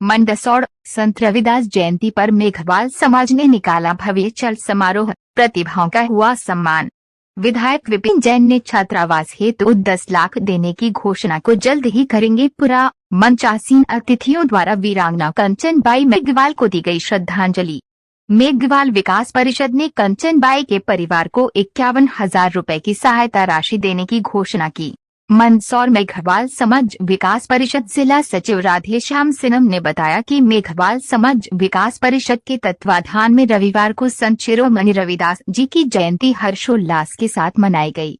मंदसौर संत रविदास जयंती पर मेघवाल समाज ने निकाला भव्य चल समारोह, प्रतिभाओं का हुआ सम्मान। विधायक विपिन जैन ने छात्रावास हेतु 10 लाख देने की घोषणा को जल्द ही करेंगे पूरा। मंचासीन अतिथियों द्वारा वीरांगना कंचनबाई मेघवाल को दी गई श्रद्धांजलि। मेघवाल विकास परिषद ने कंचनबाई के परिवार को 51,000 रुपए की सहायता राशि देने की घोषणा की। मंदसौर मेघवाल समाज विकास परिषद जिला सचिव राधेश्याम सिन्हा ने बताया कि मेघवाल समाज विकास परिषद के तत्वाधान में रविवार को संत शिरोमणि रविदास जी की जयंती हर्षोल्लास के साथ मनाई गई।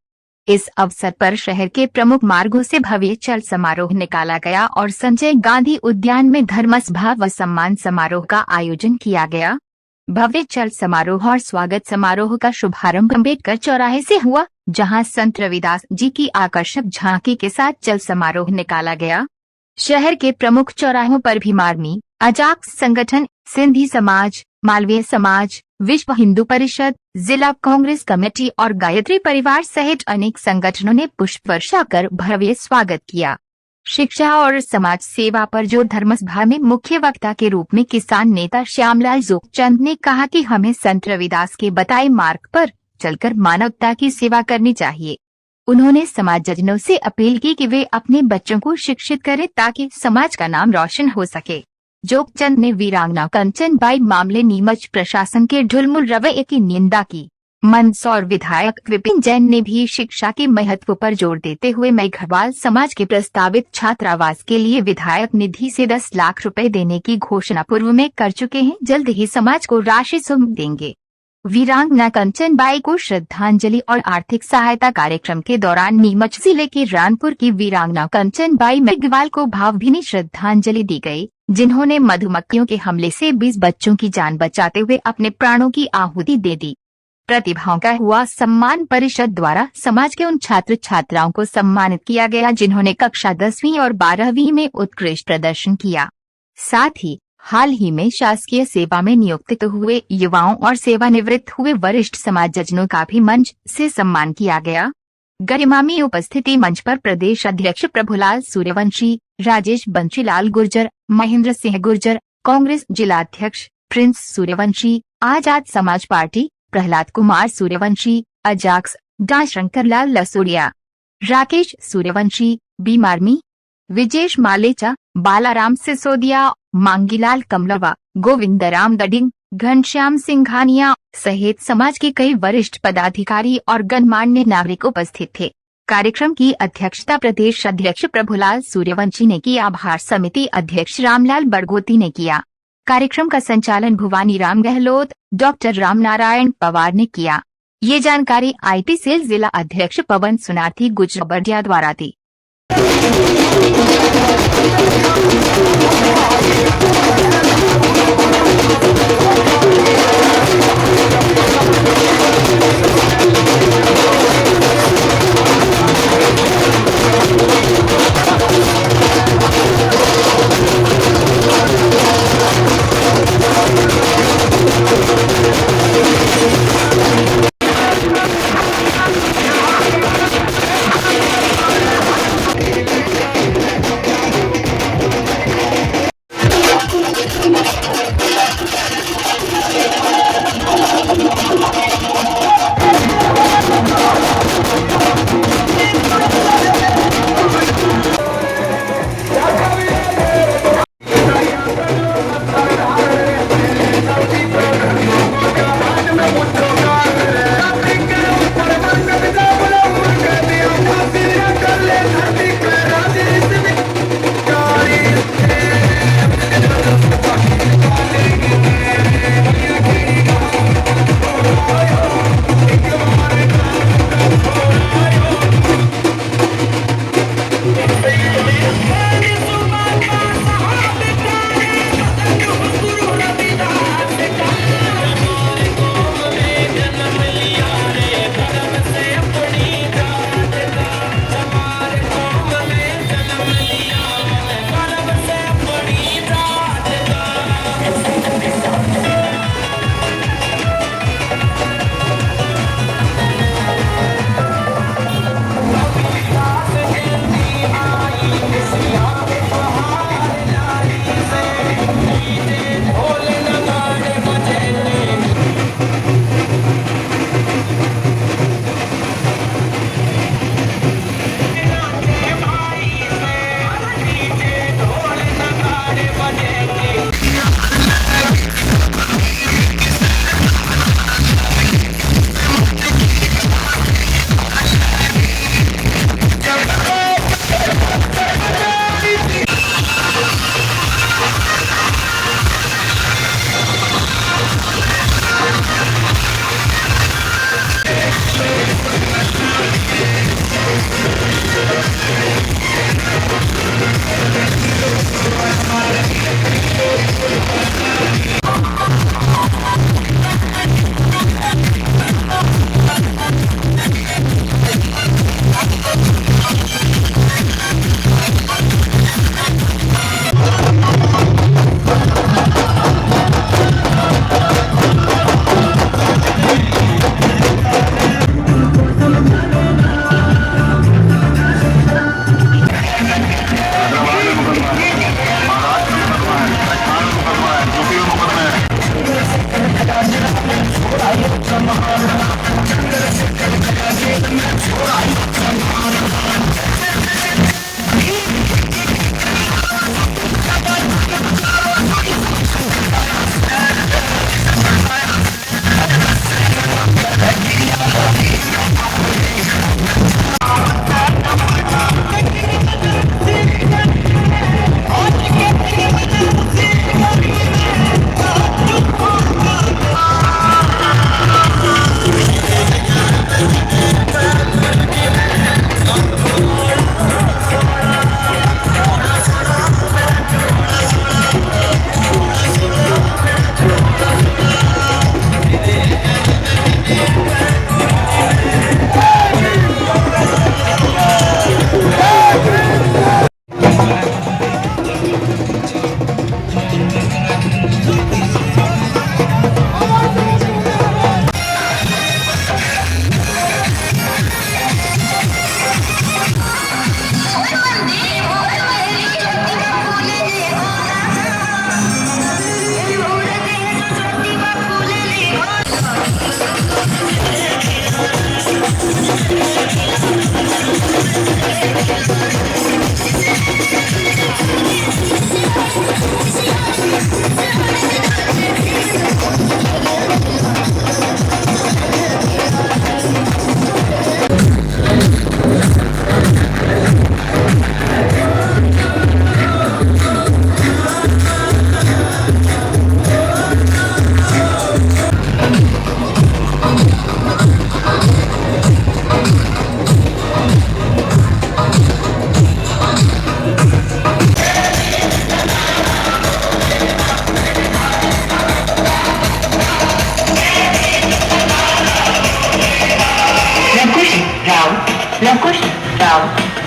इस अवसर पर शहर के प्रमुख मार्गों से भव्य चल समारोह निकाला गया और संजय गांधी उद्यान में धर्मसभा व सम्मान समारोह का आयोजन किया गया। भव्य चल समारोह और स्वागत समारोह का शुभारंभ अम्बेडकर चौराहे से हुआ, जहां संत रविदास जी की आकर्षक झांकी के साथ चल समारोह निकाला गया। शहर के प्रमुख चौराहों पर भी मार्मी, अजाक्स संगठन, सिंधी समाज, मालवीय समाज, विश्व हिंदू परिषद, जिला कांग्रेस कमेटी और गायत्री परिवार सहित अनेक संगठनों ने पुष्प वर्षा कर भव्य स्वागत किया। शिक्षा और समाज सेवा पर जो धर्मसभा में मुख्य वक्ता के रूप में किसान नेता श्यामलाल जोगचंद ने कहा कि हमें संत रविदास के बताए मार्ग पर चलकर मानवता की सेवा करनी चाहिए। उन्होंने समाजजनों से अपील की कि वे अपने बच्चों को शिक्षित करें ताकि समाज का नाम रोशन हो सके। जोगचंद ने वीरांगना कंचनबाई मामले नीमच प्रशासन के ढुलमुल रवैये की निंदा की। मंदसौर विधायक विपिन जैन ने भी शिक्षा के महत्व पर जोर देते हुए मेघवाल समाज के प्रस्तावित छात्रावास के लिए विधायक निधि से 10 लाख रुपए देने की घोषणा पूर्व में कर चुके हैं। जल्द ही समाज को राशि सौंप देंगे। वीरांगना कंचनबाई को श्रद्धांजलि और आर्थिक सहायता कार्यक्रम के दौरान नीमच जिले के रानपुर की वीरांगना कंचनबाई मेघवाल को भावभीनी श्रद्धांजलि दी गई, जिन्होंने मधुमक्खियों के हमले से 20 बच्चों की जान बचाते हुए अपने प्राणों की आहुति दे दी। प्रतिभाओं का हुआ सम्मान परिषद द्वारा समाज के उन छात्र छात्राओं को सम्मानित किया गया जिन्होंने कक्षा 10वीं और 12वीं में उत्कृष्ट प्रदर्शन किया। साथ ही हाल ही में शासकीय सेवा में नियुक्त हुए युवाओं और सेवानिवृत्त हुए वरिष्ठ समाजजनों का भी मंच से सम्मान किया गया। गरिमा में उपस्थिति मंच पर प्रदेश अध्यक्ष प्रभुलाल सूर्यवंशी, राजेश बंशीलाल गुर्जर, महेंद्र सिंह गुर्जर, कांग्रेस जिलाध्यक्ष प्रिंस सूर्यवंशी, आजाद समाज पार्टी प्रहलाद कुमार सूर्यवंशी, अजाक्स डा शंकरलाल लसोड़िया, राकेश सूर्यवंशी, बी मार्मी, विजेश मालेचा, बालाराम सिसोदिया, मांगीलाल कमलवा, गोविंदराम दडिंग, घनश्याम सिंघानिया सहित समाज के कई वरिष्ठ पदाधिकारी और गणमान्य नागरिक उपस्थित थे। कार्यक्रम की अध्यक्षता प्रदेश अध्यक्ष प्रभुलाल सूर्यवंशी ने की। आभार समिति अध्यक्ष रामलाल बड़गोती ने किया। कार्यक्रम का संचालन भुवानी राम गहलोत, डॉक्टर रामनारायण पवार ने किया। ये जानकारी आईटी सेल जिला अध्यक्ष पवन सुनार्थी गुजरबड़िया द्वारा दी।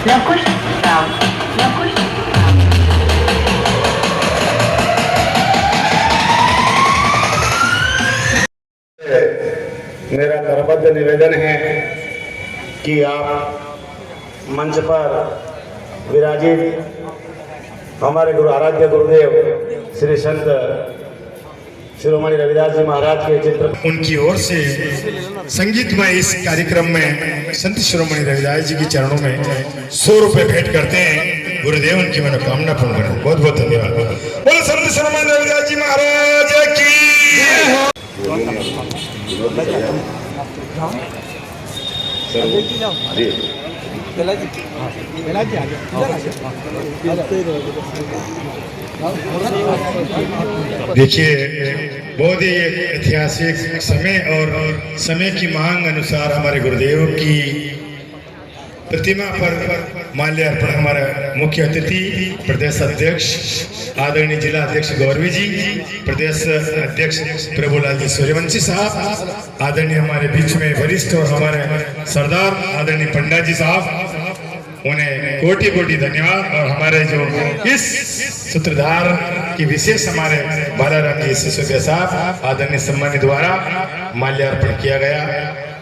लकुश राव। मेरा करबद्ध निवेदन है कि आप मंच पर विराजित हमारे गुरु आराध्य गुरुदेव श्री संत शिरोमणि रविदास जी महाराज के चित्र उनकी ओर से संगीतमय इस कार्यक्रम में संत शिरोमणि रविदास जी के चरणों में 100 रुपए भेंट करते हैं। गुरुदेव उनकी मनोकामना पूर्ण करें। बहुत बहुत धन्यवाद। बोलो संत शिरोमणि रविदास जी महाराज की। देखिए, बहुत ही ऐतिहासिक समय और समय की मांग अनुसार हमारे गुरुदेव की प्रतिमा पर माल्यार्पण हमारे मुख्य अतिथि प्रदेश अध्यक्ष आदरणीय जिला अध्यक्ष गौरवी जी, प्रदेश अध्यक्ष प्रभुलाल जी सूर्यवंशी साहब, आदरणीय हमारे बीच में वरिष्ठ और हमारे सरदार आदरणीय पंडा जी साहब, उन्हें कोटि कोटि धन्यवाद। और हमारे जो इस सूत्रधार की विशेष हमारे बालाराम जी सिसोदिया साहब आदरणीय सम्मानित द्वारा माल्यार्पण किया गया।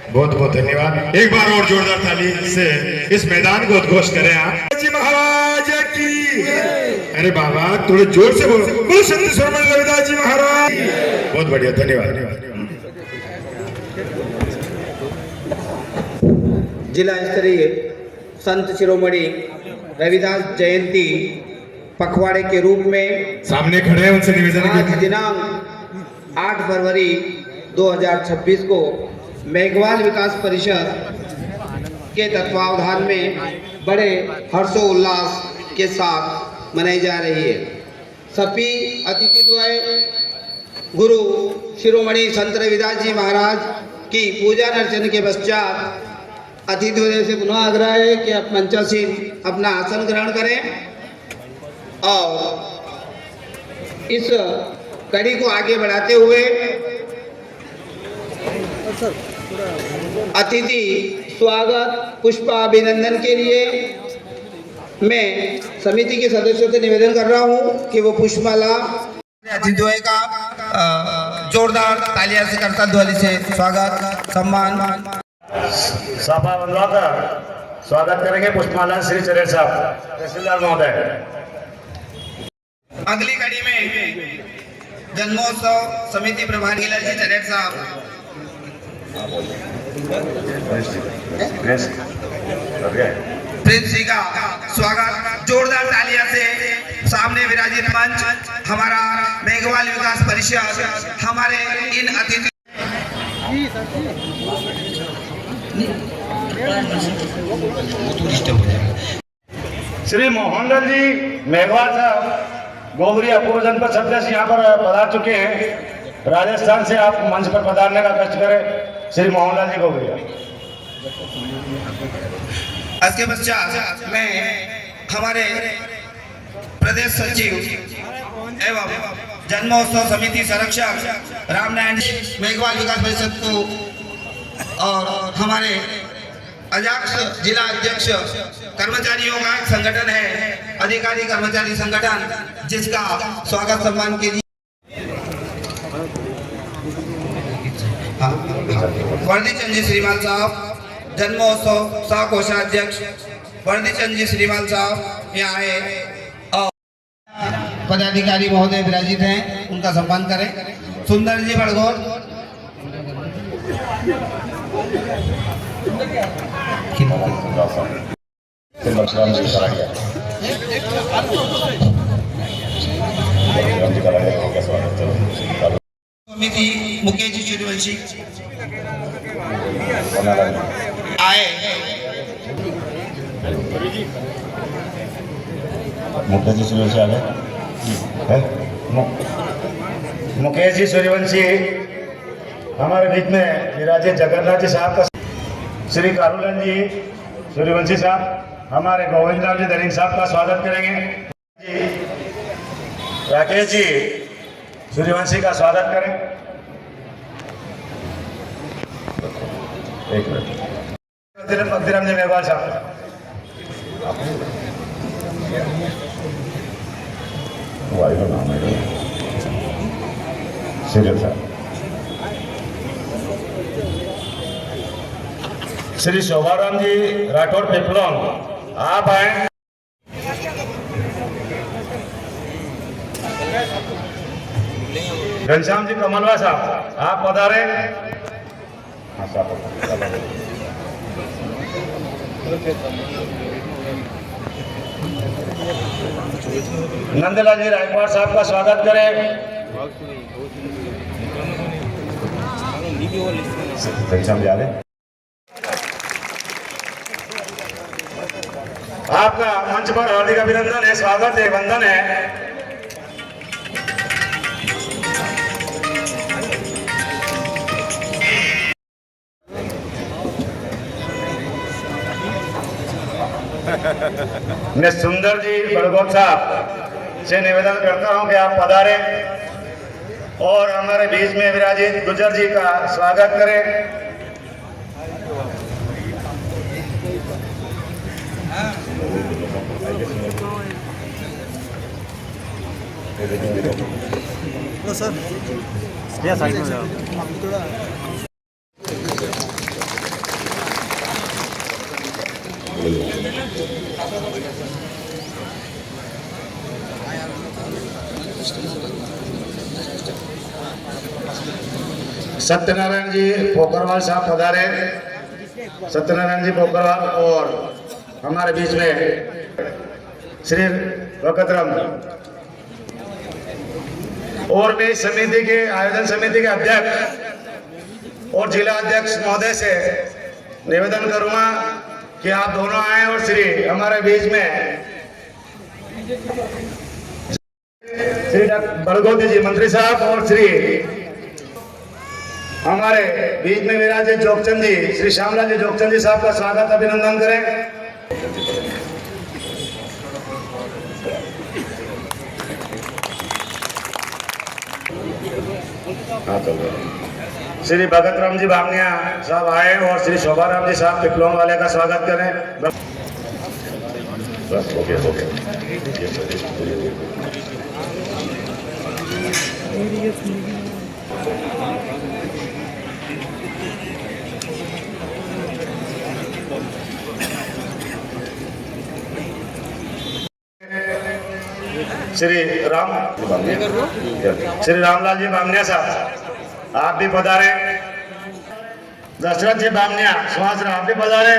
बहुत बहुत धन्यवाद। एक बार और जोरदार ताली से इस मैदान को उद्घोष करें आप जी महाराज की। अरे बाबा थोड़े जोर से बोलो, बोलो संत शिरोमणि रविदास जी महाराज। बहुत बढ़िया, धन्यवाद। जिला स्तरीय संत शिरोमणि रविदास जयंती पखवाड़े के रूप में सामने खड़े हैं, उनसे निवेदन आज दिनांक 8 फरवरी 2026 को मेघवाल विकास परिषद के तत्वावधान में बड़े हर्षोल्लास के साथ मनाई जा रही है। सभी अतिथिद्वय गुरु शिरोमणि संत रविदास जी महाराज की पूजा अर्चन के पश्चात अतिथियों से पुनः आग्रह है कि आप मंचासीन अपना आसन ग्रहण करें और इस कड़ी को आगे बढ़ाते हुए अतिथि स्वागत पुष्पाभिनंदन के लिए मैं समिति के सदस्यों से निवेदन कर रहा हूं कि वो पुष्पमाला अतिथियों का जोरदार तालियां से करता ध्वनि से स्वागत सम्मान साफा बंधवाकर स्वागत करेंगे पुष्पमाला श्री चरेर साहब तहसीलदार महोदय। अगली कड़ी में जन्मोत्सव समिति प्रभारी गिला जी चरेर साहब प्रिंस जी का स्वागत जोरदार तालियां से सामने विराजित मंच हमारा मेघवाल विकास परिषद हमारे इन अतिथि श्री मोहनलाल जी मेघवाल साहब गोहरिया पूर्व जनपद सदस्य यहाँ पर पधार चुके हैं। राजस्थान से आप मंच पर पधारने का कष्ट करें श्री मोहनलाल जी गोहरिया। इसके पश्चात मैं हमारे प्रदेश सचिव एवं जन्मोत्सव समिति संरक्षक रामनारायण मेघवाल विकास परिषद को और हमारे अध्यक्ष जिला अध्यक्ष कर्मचारियों का एक संगठन है अधिकारी कर्मचारी संगठन जिसका स्वागत सम्मान के लिए वर्दी चंद जी श्रीमाल साहब जन्मोत्सव सह कोषाध्यक्ष वर्दी चंद जी श्रीमाल साहब यहाँ है और पदाधिकारी महोदय विराजित हैं, उनका सम्मान करें। सुंदर जी बड़गोर जी का लगे का स्वागत है। समिति मुकेश जी सूर्यवंशी आए। मुकेश जी सूर्यवंशी आ गए हैं? मुकेश जी सूर्यवंशी हमारे बीच में विराजे जगन्नाथ जी साहब का, श्री कारूलाल जी सूर्यवंशी साहब हमारे गोविंद राम जी दरिंग साहब का स्वागत करेंगे। जी राकेश जी सूर्यवंशी का स्वागत करें। एक मिनट भक्तिराम जी मेघवाल साहब नाम है सीरियल साहब, श्री शोभाराम जी राठौर पिपलोन आप आए। घनश्याम जी कमलवा साहब आप पधारे। नंदलाल जी रायपाड़ साहब का स्वागत करें। घनश्याम जी आ गए। आपका मंच पर हार्दिक अभिनंदन है, स्वागत है, वंदन है। मैं सुंदर जी बड़गोप साहब से निवेदन करता हूं कि आप पधारे और हमारे बीच में विराजित गुजर जी का स्वागत करें। सत्यनारायण जी पोखरवाल साहब पधारे। सत्यनारायण जी पोखरवाल और हमारे बीच में श्री वकतराम और मैं समिति के आयोजन समिति के अध्यक्ष और जिला अध्यक्ष महोदय से निवेदन करूंगा कि आप दोनों आए और श्री हमारे बीच में श्री बड़गोती जी मंत्री साहब और श्री हमारे बीच में विराजे जोगचंद जी श्री श्यामलाल जी जोगचंद जी साहब का स्वागत अभिनंदन करें। श्री भगत राम जी बामनिया साहब आए और श्री शोभाराम जी साहब पिपलों वाले का स्वागत करें। बस हो गया। श्री रामलाल जी बामनिया साहब आप भी पधारे। दशरथ जी बामनिया सुहासरा आप भी पधारे।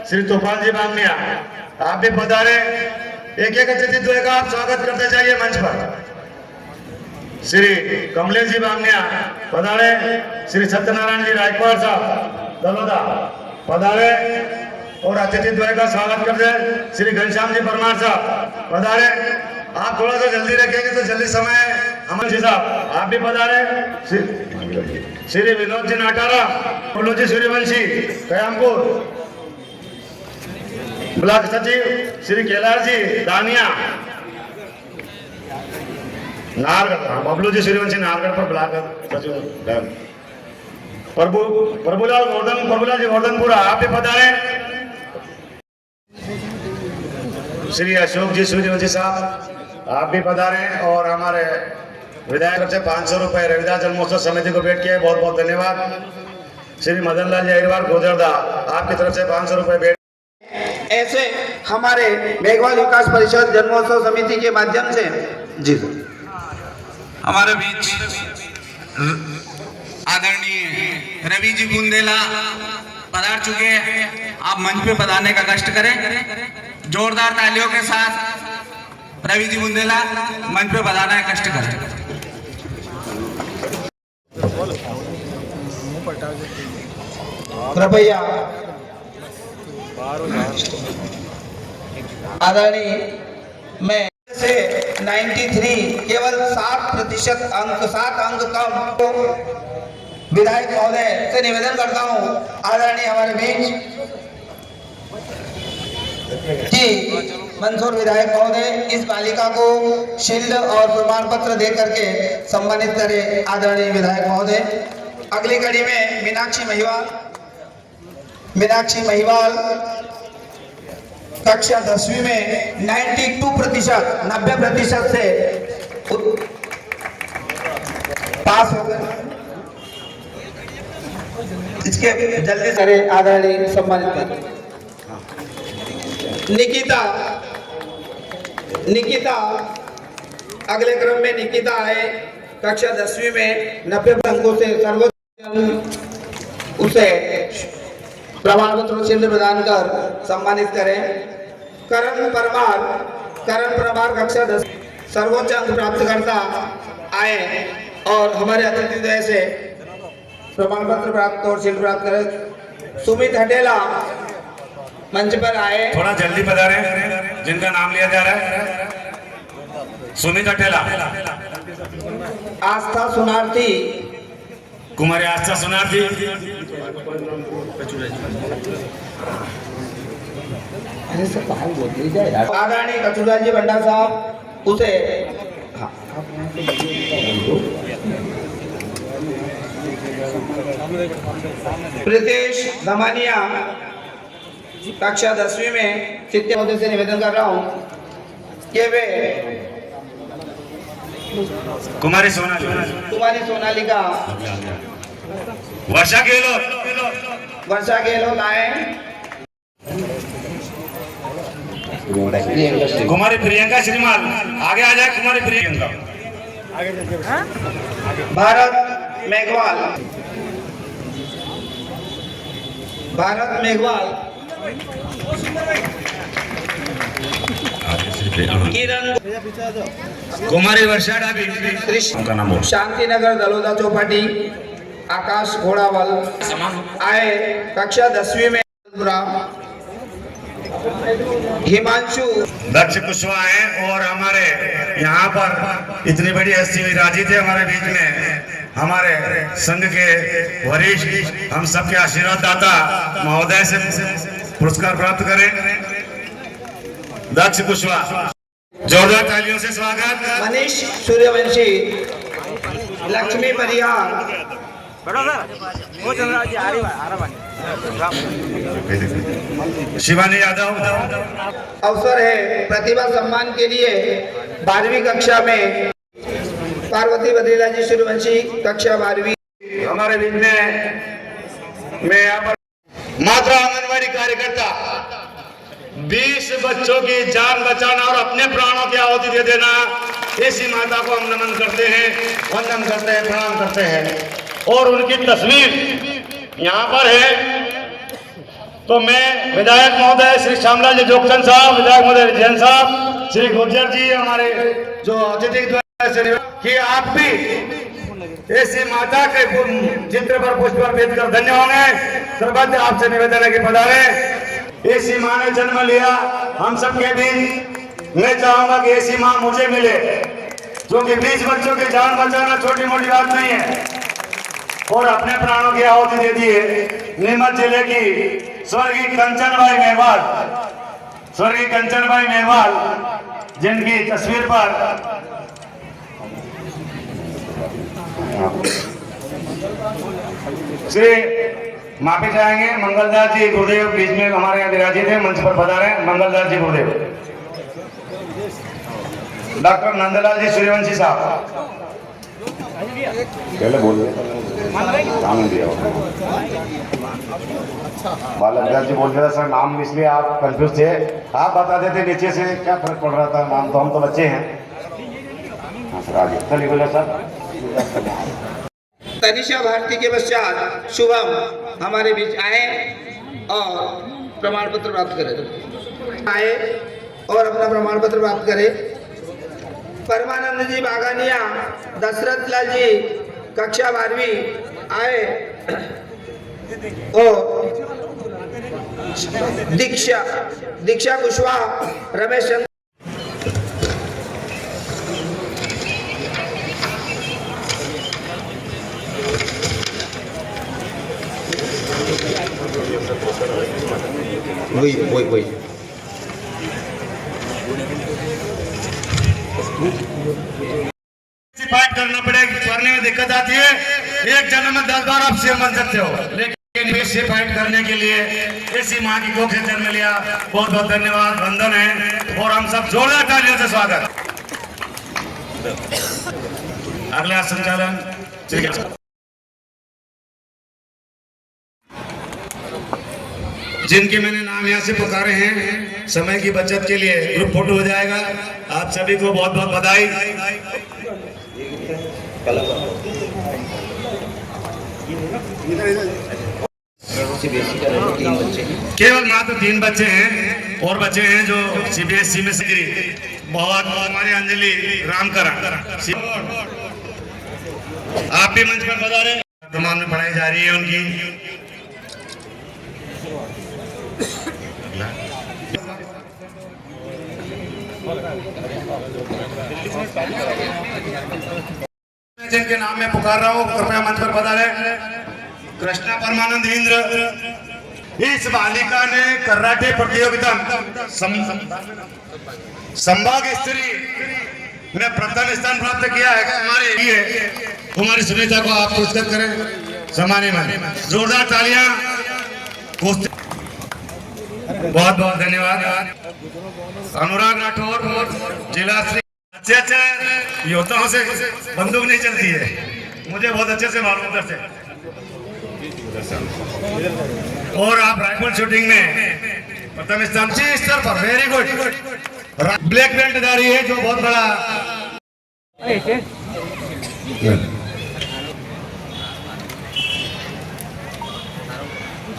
श्री तूफान जी बामनिया आप भी पधारे। एक एक अतिथि द्वय का आप स्वागत करते जाइए मंच पर। श्री कमलेश जी बामनिया पधारे। श्री सत्यनारायण जी रायपाड़ साहब दलोदा पधारे और अतिथि द्वय का स्वागत करते। श्री घनश्याम जी परमार साहब पधारे। आप थोड़ा सा जल्दी रखेंगे तो जल्दी समय। अमन जी साहब आप भी पधारे। श्री विनोद जी नाटारा, फुल्लू जी सूर्यवंशी कयामपुर, ब्लॉक सचिव श्री केलार जी दानिया नारगढ़, बबलू जी सूर्यवंशी नारगढ़ पर ब्लॉक सचिव, प्रभुलाल जी वर्धनपुरा आप भी पधारे। श्री अशोक जी सूर्यवंशी साहब आप भी पधारे और हमारे विधायक से 500 रुपए रविदास जन्मोत्सव समिति को भेंट किए, बहुत बहुत धन्यवाद। श्री मदन लाल जी अहिरवार गोजरदा आपकी तरफ से 500 रुपए भेंट। ऐसे हमारे मेघवाल विकास परिषद जन्मोत्सव समिति के माध्यम से जी हमारे बीच आदरणीय रवि जी बुंदेला पधार चुके हैं। आप मंच पे पधारने का कष्ट करें। जोरदार तालियों के साथ रवि जी बुंदेला मंच पे बजाना है, कष्ट करें। कृपया आदरणीय मैं से 93 केवल 7% अंक 7 अंक कम विधायक महोदय से निवेदन करता हूं, आदरणीय हमारे बीच जी मंसूर विधायक महोदय इस बालिका को शील्ड और प्रमाण पत्र दे करके सम्मानित करें। आदरणीय विधायक महोदय, अगली कड़ी में मीनाक्षी महिवाल कक्षा 10वीं में 90% से पास हो गए। इसके जल्दी से आदरणीय सम्मानित करें। निकिता अगले क्रम में निकिता आए, कक्षा 10वीं में 90 अंकों से सर्वोच्च उसे प्रमाण पत्र चिन्ह प्रदान कर सम्मानित करें। करण परमार कक्षा 10 सर्वोच्च अंक प्राप्त करता आए और हमारे अतिथि से प्रमाण पत्र प्राप्त और चिन्ह प्राप्त करें। सुमित हटेला मंच पर आए, थोड़ा जल्दी पधारें जिनका नाम लिया जा रहा है। सुमित हटेला, आस्था सुनार्थी, कुमारी आस्था सुनार्थी, आदरणीय कचूरा जी भंडार साहब उसे प्रीतेश धमानिया कक्षा 10वीं में शिक्षक महोदय से निवेदन कर रहा हूं कि वे कुमारी सोनालिका, वर्षा गहलोत आए। कुमारी प्रियंका श्रीमान आगे आ जाए। कुमारी प्रियंका, भारत मेघवाल किरण, कुमारी वर्षा डाबी, उनका नाम बोल। शांतिनगर दलोदा चौपाटी आकाश घोड़ावल आए, कक्षा 10वीं में। हिमांशु दक्ष कुशवाहा है और हमारे यहाँ पर इतनी बड़ी हस्ती विराजित है हमारे बीच में, हमारे संघ के वरिष्ठ हम सबके आशीर्वाद दाता महोदय से पुरस्कार प्राप्त करें। दक्ष कुशवाहा, जोरदार तालियों से स्वागत। मनीष सूर्यवंशी, लक्ष्मी परिहार, शिवानी यादव। अवसर है प्रतिभा सम्मान के लिए 12वीं कक्षा में पार्वती बद्रीलाल जी सूर्यवंशी कक्षा 12वीं हमारे बीच में मैं यहाँ पर मात्रा आंगनवाड़ी कार्यकर्ता 20 बच्चों की जान बचाना और अपने प्राणों की आहुति दे देना, ऐसी माता को हम नमन करते हैं, वंदन करते हैं, प्रणाम करते हैं। और उनकी तस्वीर यहाँ पर है। तो मैं विधायक महोदय श्री श्यामलाल जी जोगचंद साहब, विधायक महोदय जैन साहब, श्री गुर्जर जी, हमारे जो अतिथि कि आप भी ऐसी माता के चित्र पर पुष्प अर्पित कर धन्य होंगे। सर्वत्र आपसे निवेदन है कि पधारें। ऐसी माँ ने जन्म लिया हम सबके बीच। मैं चाहूंगा कि ऐसी माँ मुझे मिले, क्योंकि 20 बच्चों की जान बचाना छोटी मोटी बात नहीं है। और अपने प्राणों की आहुति दे दिए नीमच जिले की स्वर्गीय कंचनबाई मेहवाल, जिनकी तस्वीर पर श्री माफी चाहेंगे मंगलदास जी गुरुदेव बीच में हमारे यहाँ विराजित है, मंच पर पधारे। मंगलदास जी गुरुदेव, डॉक्टर नंदलाल जी सूर्यवंशी साहब, पहले बोल नाम दिया बालक जी बोल रहे सर, नाम इसलिए आप कंफ्यूज थे, आप बता देते नीचे से क्या फर्क पड़ रहा था, नाम तो हम तो बच्चे हैं। हाँ सर आगे चलिए बोले सर। तनिषा भारती के पश्चात शुभम हमारे बीच आए और प्रमाण पत्र प्राप्त करे, आए और अपना प्रमाण पत्र प्राप्त करे। परमानंद जी बागानिया, दशरथ लाल जी कक्षा 12वीं आए और दीक्षा कुशवाहा, रमेश चंद्र वही फाइट करना पड़ेगा, करने में दिक्कत आती है। एक जन्म में 10 बार आप सीएम बन सकते हो, लेकिन इससे फाइट करने के लिए इसी माँ की कोख से जन्म लिया। बहुत बहुत धन्यवाद, वंदन है, और हम सब जोरदार तालियों से स्वागत। अगला संचालन जिनके मैंने नाम यहाँ से पुकारे हैं, समय की बचत के लिए ग्रुप फोटो हो जाएगा। आप सभी को बहुत बहुत बधाई। केवल मात्र 3 बच्चे हैं, और बच्चे हैं जो CBSE में से बहुत हमारी अंजलि रामकरण। आप भी मंच पर पधारे। वर्तमान में पढ़ाई जा रही है उनकी। जिनके नाम मैं पुकार रहा हूँ, कृपया मंच पर पधारे। कृष्णा परमानंद इंद्र। इस बालिका ने कराटे प्रतियोगिता संभाग स्तरीय में प्रथम स्थान प्राप्त किया है। हमारी सुनीता को आप पुरस्कृत करें, सम्मानित माने। जोरदार तालियां। बहुत बहुत धन्यवाद। अनुराग राठौर, जिला श्री। अच्छे योद्धाओं से बंदूक नहीं चलती है, मुझे बहुत अच्छे से मालूम उधर से। और आप राइफल शूटिंग में प्रथम स्थान स्तर पर, वेरी गुड। ब्लैक बेल्ट धारी है, जो बहुत बड़ा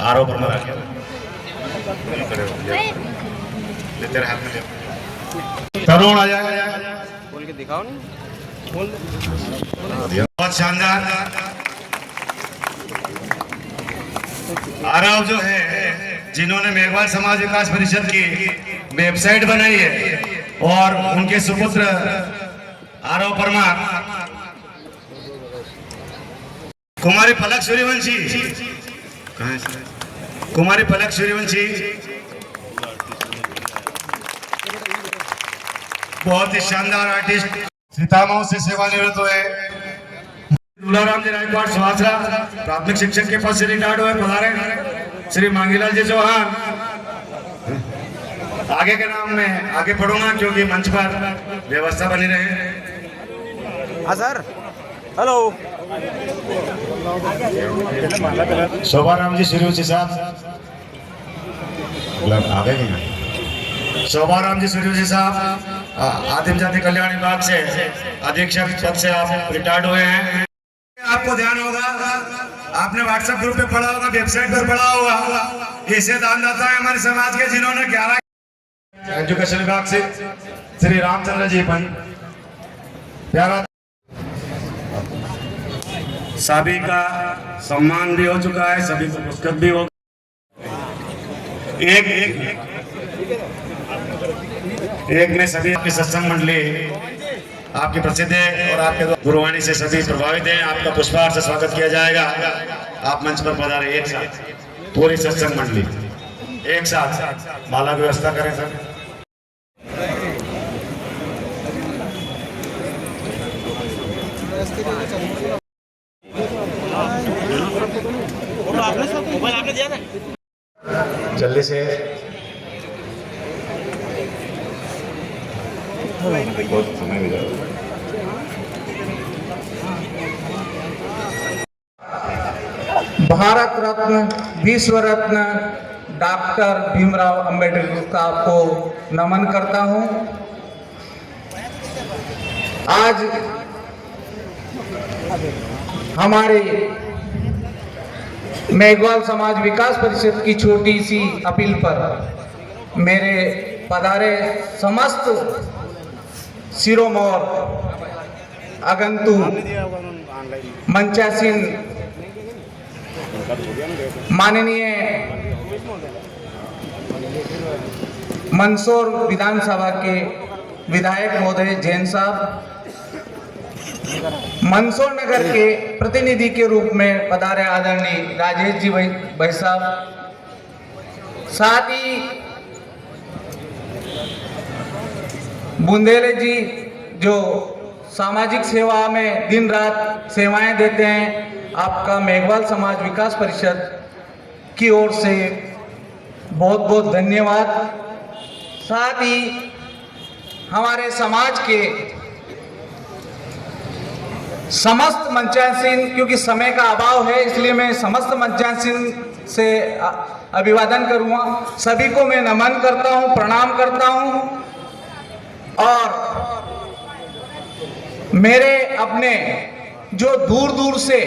आरोप तेरे हाथ में तरुण आ जाएगा, बोल के दिखाओ ना। बहुत शानदार। आरव जो है, जिन्होंने मेघवाल समाज विकास परिषद की वेबसाइट बनाई है, और उनके सुपुत्र आरव परमार, कुमारी फलक सूर्यवंशी, कुमारी फलक सूर्यवंशी बहुत ही शानदार आर्टिस्ट, सीतामाओं से सेवानिवृत्त हुए। दूलाराम जी रायकवाड़ सुहासरा, प्राथमिक शिक्षक के पद से रिटायर्ड हुए, पधारे। श्री मांगीलाल जी चौहान। आगे के नाम में आगे पढ़ूंगा, क्योंकि मंच पर व्यवस्था बनी रहे। हाँ सर, हेलो। शोभाराम जी सूर्यवंशी साहब, आगे शोभाराम जी सूर्यवंशी साहब आदिम जाति कल्याण विभाग से अधीक्षक पद से आप रिटायर्ड हुए हैं। आपको ध्यान होगा, आपने व्हाट्सएप ग्रुप पे पढ़ा होगा, वेबसाइट पर पढ़ा होगा। ऐसे दानदाता है हमारे समाज के, जिन्होंने 11 एजुकेशन विभाग से श्री रामचंद्र जी प्यारा। सभी का सम्मान भी हो चुका है, सभी को पुरस्कृत भी हो। एक में सभी आपकी सत्संग मंडली आपकी प्रसिद्ध है, और आपके गुरुवाणी से सभी प्रभावित हैं। आपका पुष्पहार से स्वागत किया जाएगा। आप मंच पर पधारे। एक साथ पूरी सत्संग मंडली एक साथ माला व्यवस्था करें सर। जल्दी से बहुत समय भी जाएगा। भारत रत्न, विश्व रत्न डॉक्टर भीमराव अंबेडकर को नमन करता हूं। आज हमारे मेघवाल समाज विकास परिषद की छोटी सी अपील पर मेरे पधारे समस्त शिरोमोर अगंतु मंचासीन माननीय मंदसौर विधानसभा के विधायक महोदय जैन साहब, मंदसौर नगर के प्रतिनिधि के रूप में पधारे आदरणीय राजेश जी भाई साहब, साथ ही बुंदेले जी जो सामाजिक सेवा में दिन रात सेवाएं देते हैं, आपका मेघवाल समाज विकास परिषद की ओर से बहुत बहुत धन्यवाद। साथ ही हमारे समाज के समस्त मंचासीन, क्योंकि समय का अभाव है इसलिए मैं समस्त मंचासीन से अभिवादन करूँगा। सभी को मैं नमन करता हूँ, प्रणाम करता हूँ। और मेरे अपने जो दूर दूर से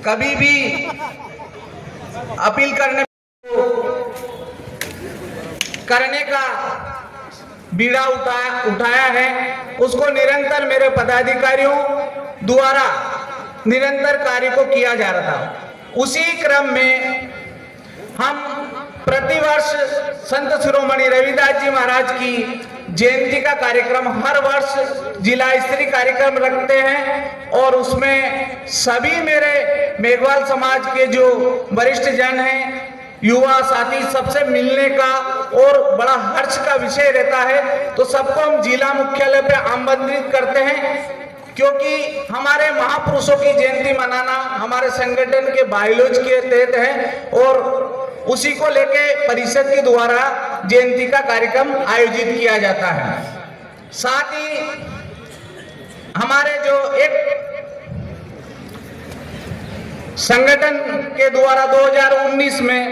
कभी भी अपील करने का बीड़ा उठाया है, उसको निरंतर मेरे पदाधिकारियों द्वारा निरंतर कार्य को किया जा रहा था। उसी क्रम में हम प्रतिवर्ष संत शिरोमणि रविदास जी महाराज की जयंती का कार्यक्रम हर वर्ष जिला स्तरीय कार्यक्रम रखते हैं और उसमें सभी मेरे मेघवाल समाज के जो वरिष्ठ जन हैं, युवा साथी, सबसे मिलने का और बड़ा हर्ष का विषय रहता है। तो सबको हम जिला मुख्यालय पे आमंत्रित करते हैं, क्योंकि हमारे महापुरुषों की जयंती मनाना हमारे संगठन के बायलॉज के तहत है और उसी को लेके परिषद के द्वारा जयंती का कार्यक्रम आयोजित किया जाता है। साथ ही हमारे जो एक संगठन के द्वारा 2019 में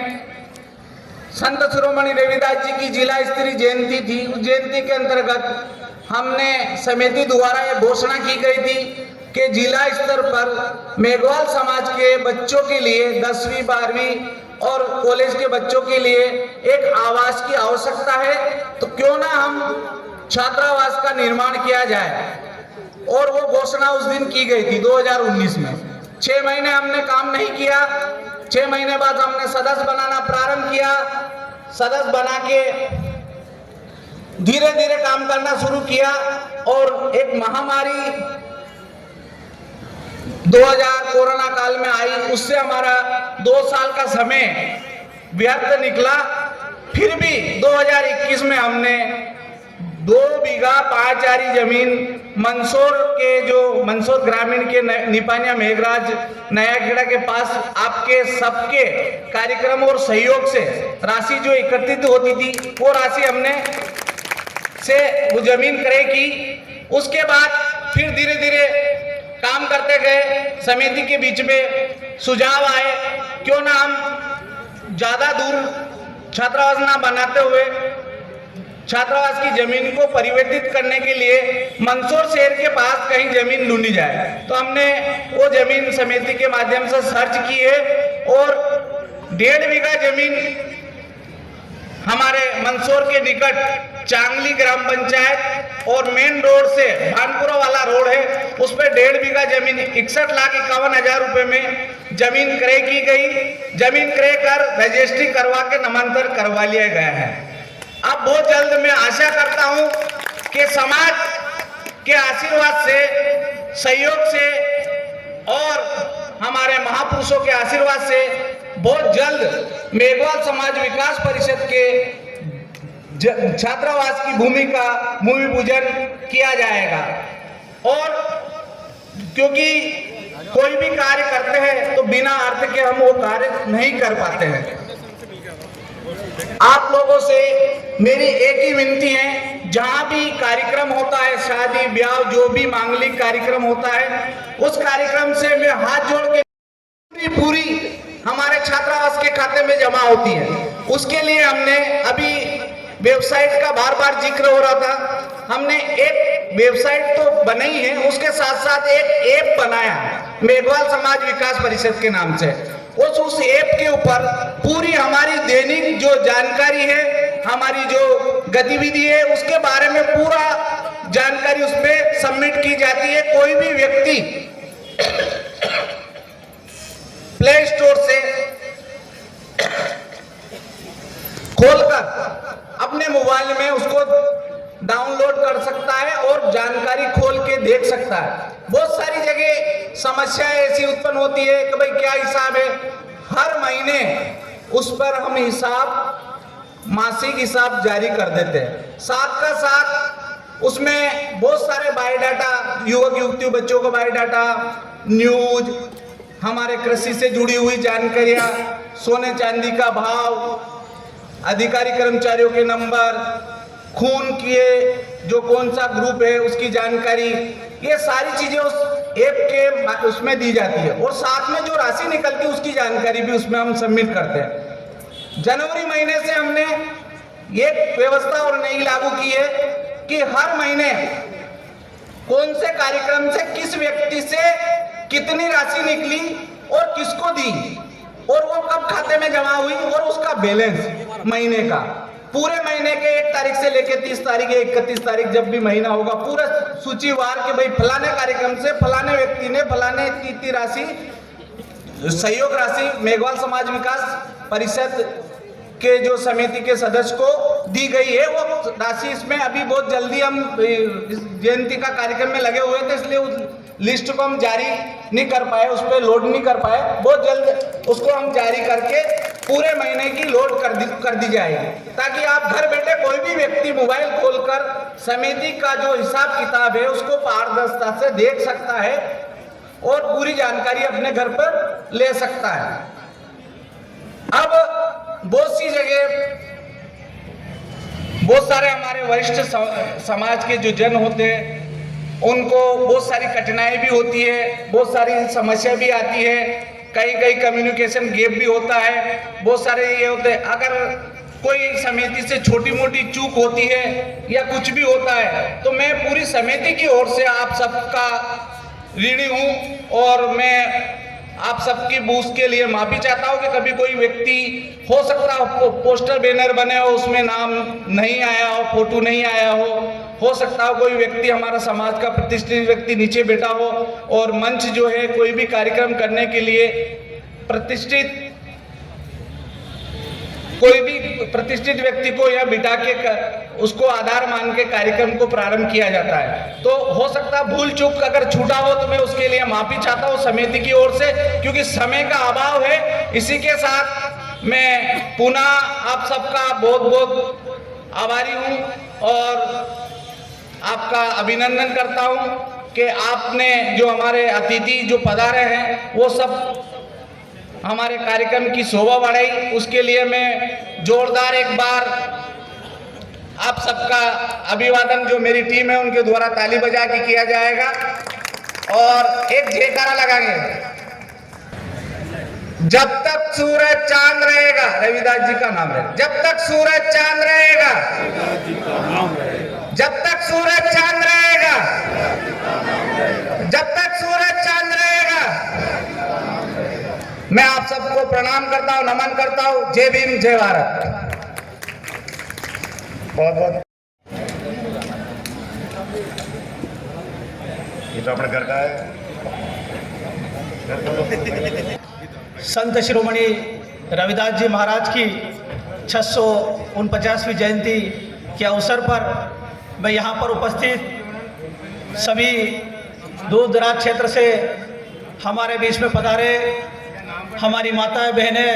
संत शिरोमणि रविदास जी की जिला स्तरीय जयंती थी, उस जयंती के अंतर्गत हमने समिति द्वारा यह घोषणा की गई थी कि जिला स्तर पर मेघवाल समाज के बच्चों के लिए 10वीं 12वीं और कॉलेज के बच्चों के लिए एक आवास की आवश्यकता है, तो क्यों ना हम छात्रावास का निर्माण किया जाए। और वो घोषणा उस दिन की गई थी 2019 में। 6 महीने हमने काम नहीं किया। 6 महीने बाद हमने सदस्य बनाना प्रारंभ किया। सदस्य बना के धीरे धीरे काम करना शुरू किया और एक महामारी 2000 कोरोना काल में आई, उससे हमारा 2 साल का समय व्यर्थ निकला। फिर भी 2021 में हमने 2 बीघा 5 आरी जमीन मंदसौर के जो मंदसौर ग्रामीण के निपानिया मेघराज नया खेड़ा के पास आपके सबके कार्यक्रम और सहयोग से राशि जो एकत्रित होती थी वो राशि हमने से वो जमीन क्रय की। उसके बाद फिर धीरे धीरे काम करते गए। समिति के बीच में सुझाव आए, क्यों ना हम ज्यादा दूर छात्रावास ना बनाते हुए छात्रावास की जमीन को परिवर्तित करने के लिए मंदसौर शहर के पास कहीं जमीन ढूंढी जाए। तो हमने वो जमीन समिति के माध्यम से सर्च की है और 1.5 बीघा जमीन हमारे मंदसौर के निकट चांगली ग्राम पंचायत और मेन रोड से भानपुरा वाला रोड है, उस पर 1.5 बीघा जमीन 61,51,000 रुपए में जमीन क्रय की गई। जमीन क्रय कर रजिस्ट्री करवा के नामांतरण करवा लिया गया है। अब बहुत जल्द मैं आशा करता हूं कि समाज के आशीर्वाद से, सहयोग से और हमारे महापुरुषों के आशीर्वाद से बहुत जल्द मेघवाल समाज विकास परिषद के छात्रावास की भूमि पूजन किया जाएगा। और क्योंकि कोई भी कार्य करते हैं तो बिना अर्थ के हम वो कार्य नहीं कर पाते हैं। आप लोगों से मेरी एक ही विनती है, जहां भी कार्यक्रम होता है, शादी ब्याह जो भी मांगलिक कार्यक्रम होता है, उस कार्यक्रम से मैं हाथ जोड़ के पूरी हमारे छात्रावास के खाते में जमा होती है। उसके लिए हमने अभी वेबसाइट का बार बार जिक्र हो रहा था, हमने एक वेबसाइट तो बनाई है, उसके साथ साथ एक ऐप बनाया मेघवाल समाज विकास परिषद के नाम से। उस ऐप के ऊपर पूरी हमारी दैनिक जो जानकारी है, हमारी जो गतिविधि है, उसके बारे में पूरा जानकारी उस पर सबमिट की जाती है। कोई भी व्यक्ति प्ले स्टोर से खोलकर अपने मोबाइल में उसको डाउनलोड कर सकता है और जानकारी खोल के देख सकता है। बहुत सारी जगह समस्याएं ऐसी उत्पन्न होती है कि भाई क्या हिसाब है, हर महीने उस पर हम हिसाब मासिक हिसाब जारी कर देते हैं। साथ का साथ उसमें बहुत सारे बायोडाटा, युवक युवतियों बच्चों का बायोडाटा, न्यूज, हमारे कृषि से जुड़ी हुई जानकारियां, सोने चांदी का भाव, अधिकारी कर्मचारियों के नंबर, खून किए जो कौन सा ग्रुप है उसकी जानकारी, ये सारी चीजें उस ऐप के उसमें दी जाती है। और साथ में जो राशि निकलती है उसकी जानकारी भी उसमें हम सबमिट करते हैं। जनवरी महीने से हमने ये व्यवस्था और नई लागू की है कि हर महीने कौन से कार्यक्रम से किस व्यक्ति से कितनी राशि निकली और किसको दी और वो कब खाते में जमा हुई और उसका बैलेंस महीने का, पूरे महीने के 1 तारीख से लेकर 30 तारीख या 31 तारीख जब भी महीना होगा, पूरा सूचीवार के भाई फलाने कार्यक्रम से फलाने व्यक्ति ने फलाने इतनी राशि सहयोग राशि मेघवाल समाज विकास परिषद के जो समिति के सदस्य को दी गई है। वो राशि इसमें अभी बहुत जल्दी हम जयंती का कार्यक्रम में लगे हुए थे, इसलिए उस लिस्ट को हम जारी नहीं कर पाए, उस पर लोड नहीं कर पाए। बहुत जल्द उसको हम जारी करके पूरे महीने की लोड कर दी जाएगी, ताकि आप घर बैठे कोई भी व्यक्ति मोबाइल खोलकर समिति का जो हिसाब किताब है उसको पारदर्शिता से देख सकता है और पूरी जानकारी अपने घर पर ले सकता है। अब बहुत सी जगह बहुत सारे हमारे वरिष्ठ समाज के जो जन होते हैं उनको बहुत सारी कठिनाई भी होती है, बहुत सारी समस्या भी आती है, कई कम्युनिकेशन गैप भी होता है, बहुत सारे ये होते हैं। अगर कोई समिति से छोटी मोटी चूक होती है या कुछ भी होता है तो मैं पूरी समिति की ओर से आप सबका ऋणी हूँ और मैं आप सबकी बूझ के लिए माफी चाहता हूँ कि कभी कोई व्यक्ति हो सकता हो पोस्टर बैनर बने हो उसमें नाम नहीं आया हो, फोटो नहीं आया हो सकता हो कोई व्यक्ति हमारा समाज का प्रतिष्ठित व्यक्ति नीचे बैठा हो और मंच जो है कोई भी कार्यक्रम करने के लिए कोई भी प्रतिष्ठित व्यक्ति को यह बिठा के उसको आधार मान के कार्यक्रम को प्रारंभ किया जाता है। तो हो सकता भूल चूक अगर छूटा हो तो मैं उसके लिए माफी चाहता हूँ समिति की ओर से, क्योंकि समय का अभाव है। इसी के साथ मैं पुनः आप सबका बहुत बहुत आभारी हूँ और आपका अभिनंदन करता हूँ कि आपने जो हमारे अतिथि जो पधारे हैं वो सब हमारे कार्यक्रम की शोभा बढ़ाई। उसके लिए मैं जोरदार एक बार आप सबका अभिवादन जो मेरी टीम है उनके द्वारा ताली बजा के किया जाएगा और एक जयकारा लगाएंगे। जब तक सूरज चांद रहेगा, रविदास जी का नाम रहेगा, जब तक सूरज चांद रहेगा, जब तक सूरज चांद रहेगा, जब तक सूरज चांद रहेगा। मैं आप सबको प्रणाम करता हूं, नमन करता हूं। जय भीम, जय भारत। बहुत बहुत ये तो अपने घर का है। संत शिरोमणि रविदास जी महाराज की 649वीं जयंती के अवसर पर मैं यहाँ पर उपस्थित सभी दूर दराज क्षेत्र से हमारे बीच में पधारे हमारी माताएं बहनें,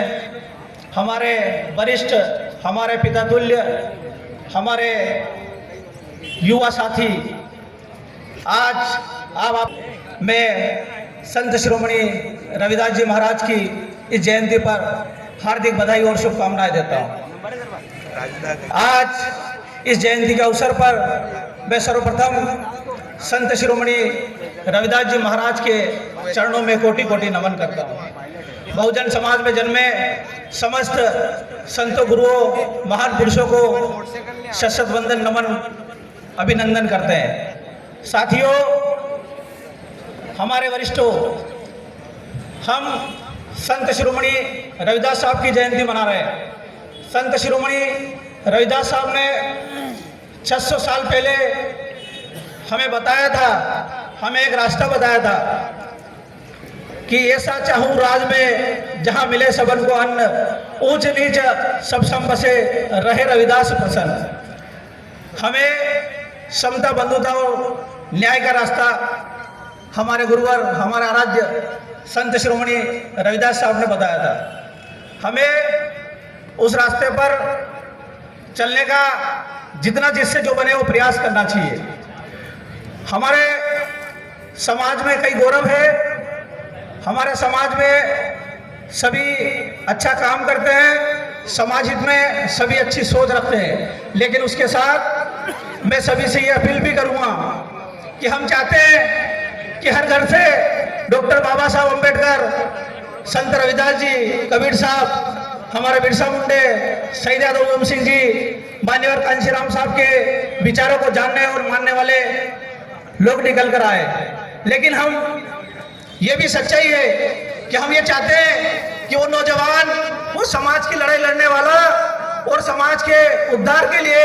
हमारे वरिष्ठ, हमारे पिता तुल्य, हमारे युवा साथी, आज आप मैं संत शिरोमणि रविदास जी महाराज की इस जयंती पर हार्दिक बधाई और शुभकामनाएं देता हूँ। आज इस जयंती के अवसर पर मैं सर्वप्रथम संत शिरोमणि रविदास जी महाराज के चरणों में कोटि कोटि नमन करता हूँ। बहुजन समाज में जन्मे समस्त संतों, गुरुओं, महान पुरुषों को शत वंदन नमन अभिनंदन करते हैं। साथियों, हमारे वरिष्ठों, हम संत शिरोमणि रविदास साहब की जयंती मना रहे हैं। संत शिरोमणि रविदास साहब ने 600 साल पहले हमें बताया था, हमें एक रास्ता बताया था कि ऐसा चाहूं राज में जहां मिले सबन को अन्न, ऊंच नीच सब सम बसे रहे रविदास प्रसन्न। हमें समता, बंधुता और न्याय का रास्ता हमारे गुरुवर, हमारे आराध्य संत शिरोमणि रविदास साहब ने बताया था। हमें उस रास्ते पर चलने का जितना जिससे जो बने वो प्रयास करना चाहिए। हमारे समाज में कई गौरव है, हमारे समाज में सभी अच्छा काम करते हैं, समाज हित में सभी अच्छी सोच रखते हैं, लेकिन उसके साथ मैं सभी से ये अपील भी करूँगा कि हम चाहते हैं कि हर घर से डॉक्टर बाबा साहब अम्बेडकर, संत रविदास जी, कबीर साहब, हमारे बिरसा मुंडे, शहीद यादव उधम सिंह जी, मान्यवर कांशीराम साहब के विचारों को जानने और मानने वाले लोग निकल कर आए। लेकिन हम ये भी सच्चाई है कि हम ये चाहते हैं कि वो नौजवान, वो समाज की लड़ाई लड़ने वाला और समाज के उद्धार के लिए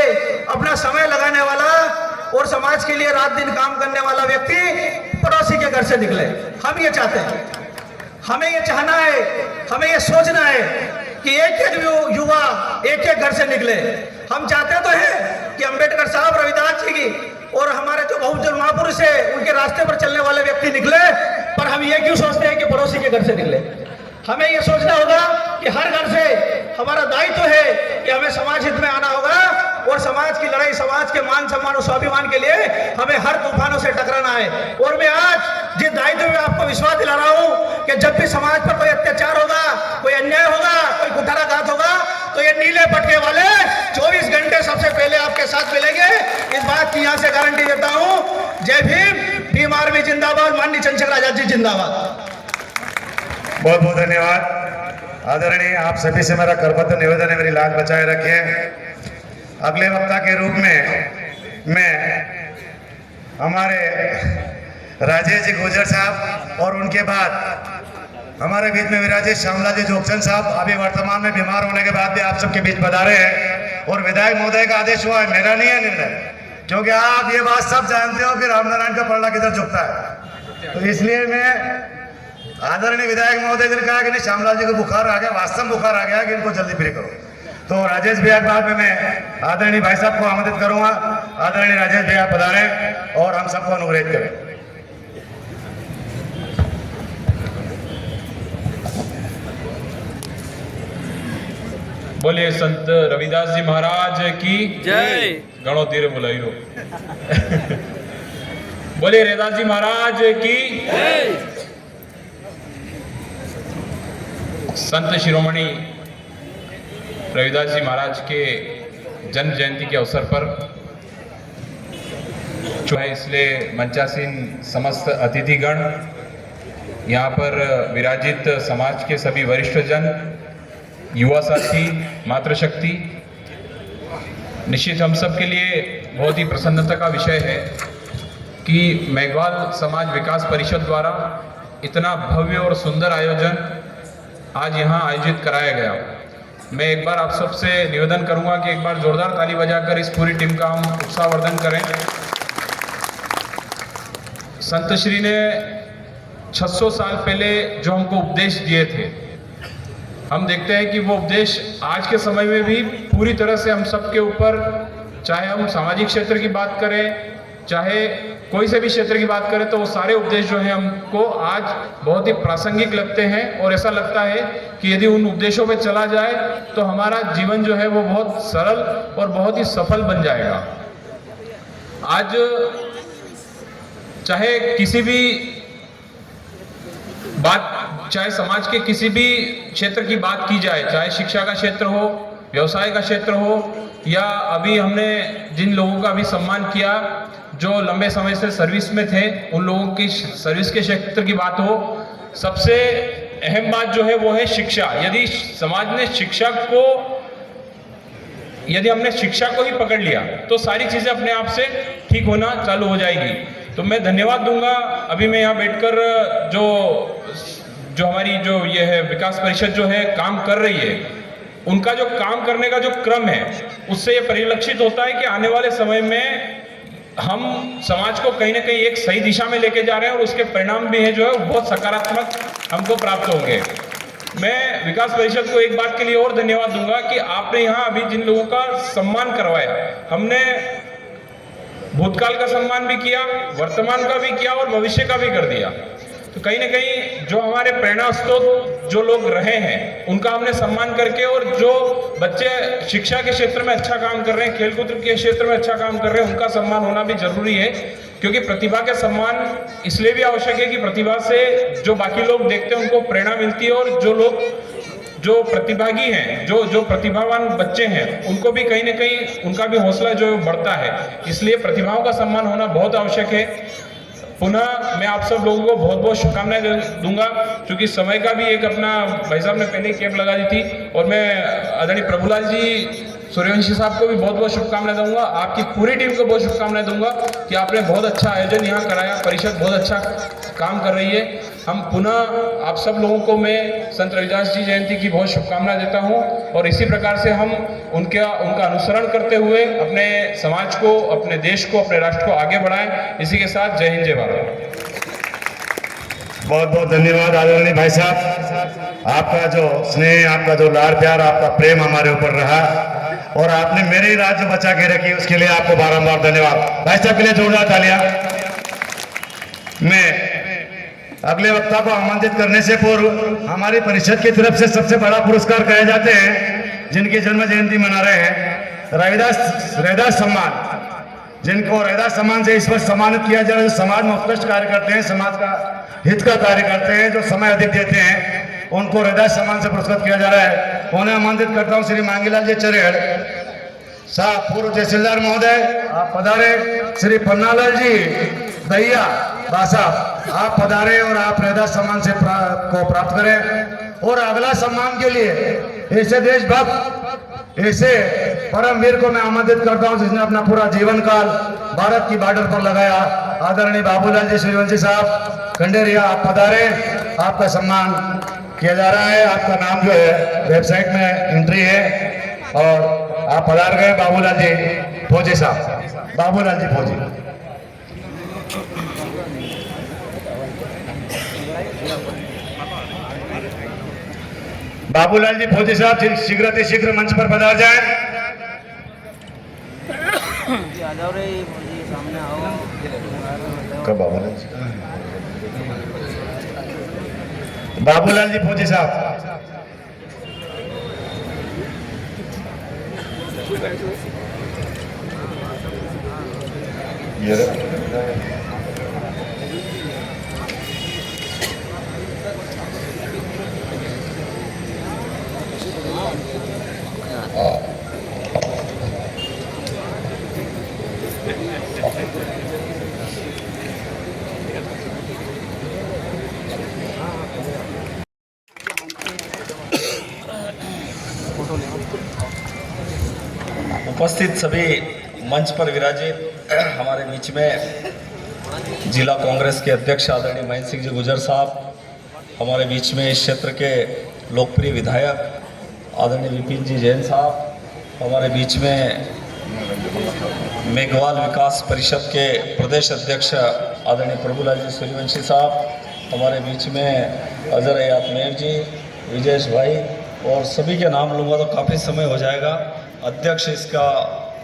अपना समय लगाने वाला और समाज के लिए रात दिन काम करने वाला व्यक्ति पड़ोसी के घर से निकले। हम ये चाहते हैं, हमें ये चाहना है, हमें ये सोचना है कि एक एक युवा एक एक घर से निकले। हम चाहते तो हैं कि अंबेडकर साहब, रविदास जी की और हमारे जो बहुजन महापुरुष है उनके रास्ते पर चलने वाले व्यक्ति निकले, पर हम ये क्यों सोचते हैं कि पड़ोसी के घर से निकले। हमें ये सोचना होगा कि हर घर से हमारा दायित्व है कि हमें समाज हित में आना होगा और समाज की लड़ाई, समाज के मान सम्मान और स्वाभिमान के लिए हमें हर तूफानों से टकराना है। और मैं आज जिस दायित्व में आपको विश्वास दिला रहा हूं कि जब भी समाज पर कोई अत्याचार होगा, कोई अन्याय होगा, कोई कुठाराघात होगा, तो ये नीले पटके वाले 24 घंटे सबसे पहले आपके साथ मिलेंगे। इस बात की यहां से गारंटी देता हूं। जय भीम, भीम आर्मी जिंदाबाद, माननीय चंद्रशेखर आजाद जी जिंदाबाद। बहुत बहुत धन्यवाद आदरणीय। आप सभी से मेरा करबद्ध निवेदन है, मेरी लाज बचाए रखें। अगले वक्ता के रूप में मैं हमारे राजेश जी गुर्जर साहब और उनके बाद हमारे बीच में विराजित श्यामला जी जोगचंद साहब अभी वर्तमान में बीमार होने के बाद भी आप सबके बीच पधारे हैं। और विधायक महोदय का आदेश हुआ है, मेरा नहीं है निर्णय, क्योंकि आप ये बात सब जानते हो कि रामनारायण का पलड़ा किधर झुकता है। तो इसलिए मैं आदरणीय विधायक महोदय ने कहा कि नहीं, श्यामलाल जी को बुखार आ गया, वास्तव में बुखार आ गया कि इनको जल्दी फ्री करो। तो राजेश भैया के बाद में मैं आदरणीय भाई साहब को आमंत्रित करूंगा। आदरणीय राजेश भैया पधारें और हम सबको अनुग्रहित करें। बोलिए संत रविदास जी महाराज की जय। गणो धीरे बुलाई रो। बोलिए रविदास जी महाराज की जय। संत शिरोमणि रविदास जी महाराज के जन्म जयंती के अवसर पर जो है, इसलिए मंचासीन समस्त अतिथिगण, यहाँ पर विराजित समाज के सभी वरिष्ठ जन, युवा साथी, मातृशक्ति, निश्चित हम सब के लिए बहुत ही प्रसन्नता का विषय है कि मेघवाल समाज विकास परिषद द्वारा इतना भव्य और सुंदर आयोजन आज यहाँ आयोजित कराया गया। मैं एक बार आप सबसे निवेदन करूंगा कि एक बार जोरदार ताली बजाकर इस पूरी टीम का हम उत्साहवर्धन करें। संत श्री ने 600 साल पहले जो हमको उपदेश दिए थे, हम देखते हैं कि वो उपदेश आज के समय में भी पूरी तरह से हम सबके ऊपर, चाहे हम सामाजिक क्षेत्र की बात करें, चाहे कोई से भी क्षेत्र की बात करें, तो वो सारे उपदेश जो हैं हमको आज बहुत ही प्रासंगिक लगते हैं। और ऐसा लगता है कि यदि उन उपदेशों पे चला जाए तो हमारा जीवन जो है वो बहुत सरल और बहुत ही सफल बन जाएगा। आज चाहे किसी भी बात, चाहे समाज के किसी भी क्षेत्र की बात की जाए, चाहे शिक्षा का क्षेत्र हो, व्यवसाय का क्षेत्र हो, या अभी हमने जिन लोगों का भी सम्मान किया जो लंबे समय से सर्विस में थे, उन लोगों की सर्विस के क्षेत्र की बात हो, सबसे अहम बात जो है वो है शिक्षा। यदि समाज ने शिक्षा को, यदि हमने शिक्षा को ही पकड़ लिया तो सारी चीज़ें अपने आप से ठीक होना चालू हो जाएगी। तो मैं धन्यवाद दूंगा। अभी मैं यहाँ बैठकर जो हमारी जो ये है विकास परिषद जो है काम कर रही है, उनका जो काम करने का जो क्रम है, उससे ये परिलक्षित होता है कि आने वाले समय में हम समाज को कहीं ना कहीं एक सही दिशा में लेके जा रहे हैं और उसके परिणाम भी हैं जो है बहुत सकारात्मक हमको प्राप्त होंगे। मैं विकास परिषद को एक बात के लिए और धन्यवाद दूंगा कि आपने यहाँ अभी जिन लोगों का सम्मान करवाया, हमने भूतकाल का सम्मान भी किया, वर्तमान का भी किया और भविष्य का भी कर दिया। तो कहीं ना कहीं जो हमारे प्रेरणा स्रोत जो लोग रहे हैं उनका हमने सम्मान करके, और जो बच्चे शिक्षा के क्षेत्र में अच्छा काम कर रहे हैं, खेलकूद के क्षेत्र में अच्छा काम कर रहे हैं, उनका सम्मान होना भी जरूरी है। क्योंकि प्रतिभा के सम्मान इसलिए भी आवश्यक है कि प्रतिभा से जो बाकी लोग देखते हैं उनको प्रेरणा मिलती है, और जो लोग जो प्रतिभागी हैं, जो प्रतिभावान बच्चे हैं, उनको भी कहीं ना कहीं उनका भी हौसला जो बढ़ता है। इसलिए प्रतिभाओं का सम्मान होना बहुत आवश्यक है। पुनः मैं आप सब लोगों को बहुत बहुत शुभकामनाएं दूंगा, क्योंकि समय का भी एक अपना भाई साहब ने पहले कैंप लगा दी थी, और मैं आदरणीय प्रभुलाल जी सूर्यवंशी साहब को भी बहुत बहुत शुभकामनाएं दूंगा, आपकी पूरी टीम को बहुत शुभकामनाएं दूंगा कि आपने बहुत अच्छा आयोजन यहाँ कराया, परिषद बहुत अच्छा काम कर रही है। हम पुनः आप सब लोगों को मैं संत रविदास जी जयंती की बहुत शुभकामनाएं देता हूँ, और इसी प्रकार से हम उनका अनुसरण करते हुए अपने समाज को, अपने देश को, अपने राष्ट्र को आगे बढ़ाएं। इसी के साथ जय हिंद, जय भारत। बहुत बहुत धन्यवाद आदरणीय भाई साहब, आपका जो स्नेह, आपका जो लाड प्यार, आपका प्रेम हमारे ऊपर रहा, और आपने मेरी राज्य बचा के रखी, उसके लिए आपको बारंबार धन्यवाद। भाई साहब के लिए जोरदार तालियां। मैं अगले वक्ता को आमंत्रित करने से पूर्व हमारी परिषद की तरफ से सबसे बड़ा पुरस्कार कहे जाते हैं जिनकी जन्म जयंती मना रहे हैं, रैदास सम्मान, जिनको रैदास सम्मान से इस वर्ष सम्मानित किया जा रहा है। जो समाज में उत्कृष्ट कार्य करते हैं, समाज का हित का कार्य करते हैं, जो समय अधिक देते हैं, उनको रैदास सम्मान से पुरस्कृत किया जा रहा है। उन्हें आमंत्रित करता हूँ श्री मांगीलाल जी चरेड़ साहब, पूर्व तहसीलदार महोदय, आप पधारे। श्री पन्नालाल जी दैया बासा, आप पधारे और आप रैदास सम्मान से को प्राप्त करें। और अगला सम्मान के लिए ऐसे देशभक्त, ऐसे परमवीर को मैं आमंत्रित करता हूं जिसने अपना पूरा जीवन काल भारत की बॉर्डर पर लगाया। आदरणीय बाबूलाल जी सूर्यवंशी साहब खंडेरिया, आप पधारे, आपका सम्मान किया जा रहा है। आपका नाम जो है वेबसाइट में एंट्री है, और आप पधार गए। बाबूलाल जी फौजी साहब, बाबूलाल जी फौजी। बाबूलाल जी फौजी साहब शीघ्र मंच पर पधार जाएं। कब बाबूलाल जी? बाबूलाल जी फौजी साहब, उपस्थित सभी मंच पर विराजित हमारे बीच में जिला कांग्रेस के अध्यक्ष आदरणीय महेंद्र सिंह जी गुजर साहब, हमारे बीच में इस क्षेत्र के लोकप्रिय विधायक आदरणीय विपिन जी जैन साहब, हमारे बीच में मेघवाल विकास परिषद के प्रदेश अध्यक्ष आदरणीय प्रभुलाल जी सूर्यवंशी साहब, हमारे बीच में अजर यातमेर जी, विजेश भाई, और सभी के नाम लूँगा तो काफ़ी समय हो जाएगा। अध्यक्ष इसका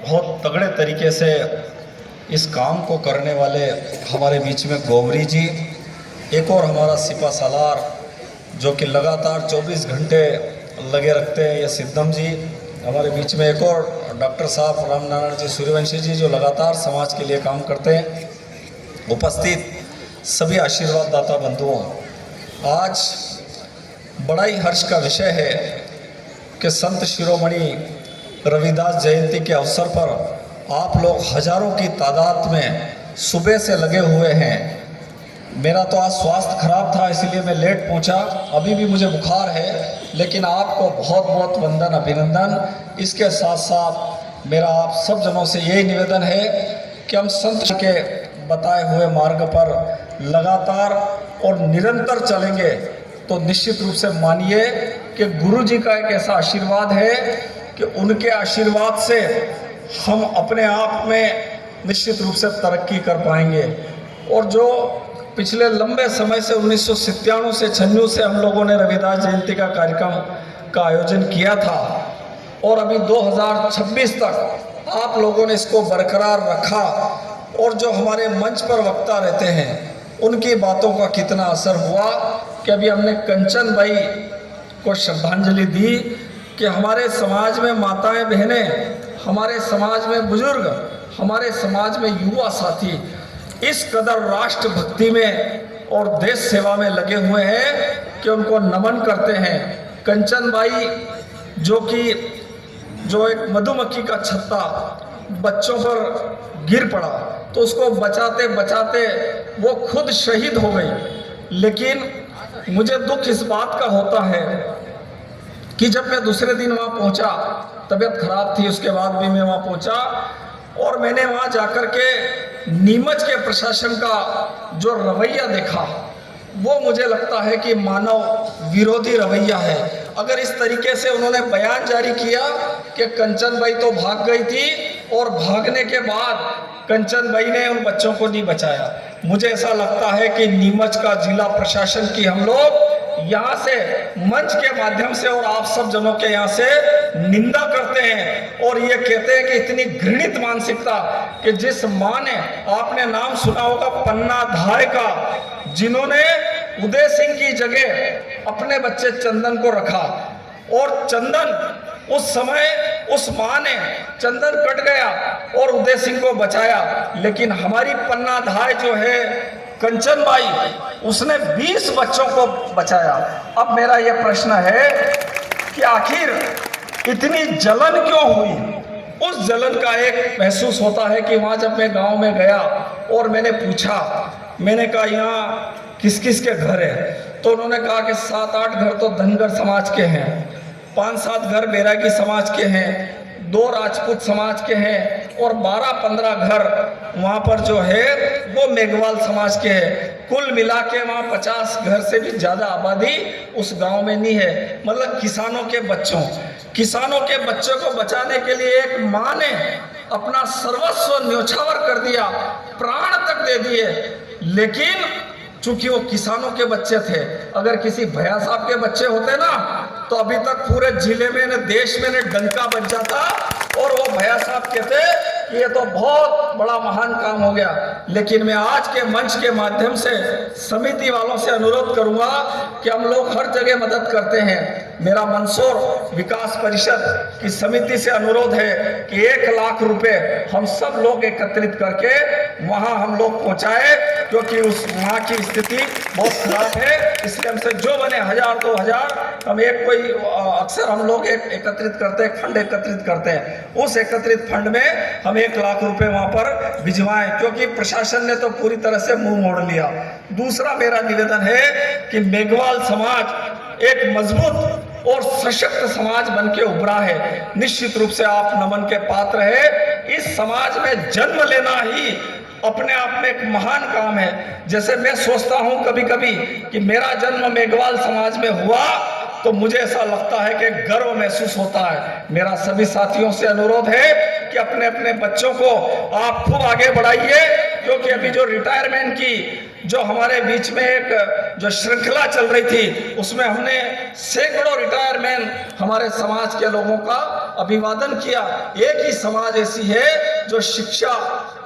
बहुत तगड़े तरीके से इस काम को करने वाले हमारे बीच में गोवरी जी, एक और हमारा सिपा सालार जो कि लगातार 24 घंटे लगे रखते हैं, ये सिद्धम जी, हमारे बीच में एक और डॉक्टर साहब रामनारायण जी सूर्यवंशी जी जो लगातार समाज के लिए काम करते हैं। उपस्थित सभी आशीर्वाद दाता बंधुओं, आज बड़ा ही हर्ष का विषय है कि संत शिरोमणि रविदास जयंती के अवसर पर आप लोग हजारों की तादाद में सुबह से लगे हुए हैं। मेरा तो आज स्वास्थ्य खराब था इसलिए मैं लेट पहुंचा, अभी भी मुझे बुखार है, लेकिन आपको बहुत बहुत वंदन अभिनंदन। इसके साथ साथ मेरा आप सब जनों से यही निवेदन है कि हम संत के बताए हुए मार्ग पर लगातार और निरंतर चलेंगे तो निश्चित रूप से मानिए कि गुरु जी का एक ऐसा आशीर्वाद है कि उनके आशीर्वाद से हम अपने आप में निश्चित रूप से तरक्की कर पाएंगे। और जो पिछले लंबे समय से 1997 से 96 से हम लोगों ने रविदास जयंती का कार्यक्रम का आयोजन किया था और अभी 2026 तक आप लोगों ने इसको बरकरार रखा, और जो हमारे मंच पर वक्ता रहते हैं उनकी बातों का कितना असर हुआ कि अभी हमने कंचन बाई को श्रद्धांजलि दी कि हमारे समाज में माताएं बहनें, हमारे समाज में बुजुर्ग, हमारे समाज में युवा साथी इस कदर राष्ट्र भक्ति में और देश सेवा में लगे हुए हैं कि उनको नमन करते हैं। कंचन बाई जो एक मधुमक्खी का छत्ता बच्चों पर गिर पड़ा तो उसको बचाते बचाते वो खुद शहीद हो गई। लेकिन मुझे दुख इस बात का होता है कि जब मैं दूसरे दिन वहाँ पहुँचा, तबीयत खराब थी, उसके बाद भी मैं वहाँ पहुँचा और मैंने वहाँ जाकर के नीमच के प्रशासन का जो रवैया देखा, वो मुझे लगता है कि मानव विरोधी रवैया है। अगर इस तरीके से उन्होंने बयान जारी किया कि कंचन बाई तो भाग गई थी और भागने के बाद कंचन बाई ने उन बच्चों को नहीं बचाया, मुझे ऐसा लगता है कि नीमच का जिला प्रशासन की हम लोग यहाँ से मंच के माध्यम से और आप सब जनों के यहाँ से निंदा करते हैं और ये कहते हैं कि इतनी घृणित मानसिकता कि जिस माँ ने, आपने नाम सुना होगा पन्ना धाय का, जिन्होंने उदय सिंह की जगह अपने बच्चे चंदन को रखा और चंदन उस समय उस माँ ने चंदन कट गया और उदय सिंह को बचाया, लेकिन हमारी पन्ना धाय जो है कंचन बाई, उसने 20 बच्चों को बचाया। अब मेरा यह प्रश्न है कि आखिर इतनी जलन क्यों हुई? उस जलन का एक महसूस होता है कि वहाँ जब मैं गांव में गया और मैंने पूछा, मैंने कहा यहाँ किस किस के घर है, तो उन्होंने कहा कि 7-8 घर तो धनगर समाज के हैं, 5-7 घर बैरागी समाज के हैं, 2 राजपूत समाज के हैं और 12-15 घर वहाँ पर जो है वो मेघवाल समाज के हैं। कुल मिला के वहाँ 50 घर से भी ज़्यादा आबादी उस गांव में नहीं है। मतलब किसानों के बच्चों को बचाने के लिए एक माँ ने अपना सर्वस्व न्योछावर कर दिया, प्राण तक दे दिए, लेकिन चूंकि वो किसानों के बच्चे थे, अगर किसी भैया साहब के बच्चे होते ना तो अभी तक पूरे जिले में न देश में न डंका बज जाता और वो भैया साहब कहते कि ये तो बहुत बड़ा महान काम हो गया। लेकिन मैं आज के मंच के माध्यम से समिति वालों से अनुरोध करूंगा कि हम लोग हर जगह मदद करते हैं। मेरा मंदसौर विकास परिषद की समिति से अनुरोध है कि 1 लाख रुपए हम सब लोग एकत्रित करके वहां हम लोग पहुंचाए, क्योंकि उस वहां की स्थिति बहुत खराब है। इसलिए हमसे जो बने 1000-2000 हम एक कोई अक्सर हम लोग एकत्रित करते हैं, फंड एकत्रित करते हैं, उस एकत्रित फंड में हम 1 लाख रुपए वहां पर भिजवाएं, क्योंकि प्रशासन ने तो पूरी तरह से मुंह मोड़ लिया। दूसरा मेरा निवेदन है कि मेघवाल समाज एक मजबूत और सशक्त समाज बन के उभरा है। निश्चित रूप से आप नमन के पात्र है। इस समाज में जन्म लेना ही अपने आप में एक महान काम है। जैसे मैं सोचता हूं कभी कभी कि मेरा जन्म मेघवाल समाज में हुआ तो मुझे ऐसा लगता है कि गर्व महसूस होता है। मेरा सभी साथियों से अनुरोध है कि अपने अपने बच्चों को आप खूब आगे बढ़ाइए, क्योंकि अभी जो रिटायरमेंट की जो हमारे बीच में एक जो श्रृंखला चल रही थी, उसमें हमने सैकड़ों रिटायरमेंट हमारे समाज के लोगों का अभिवादन किया। एक ही समाज ऐसी है जो शिक्षा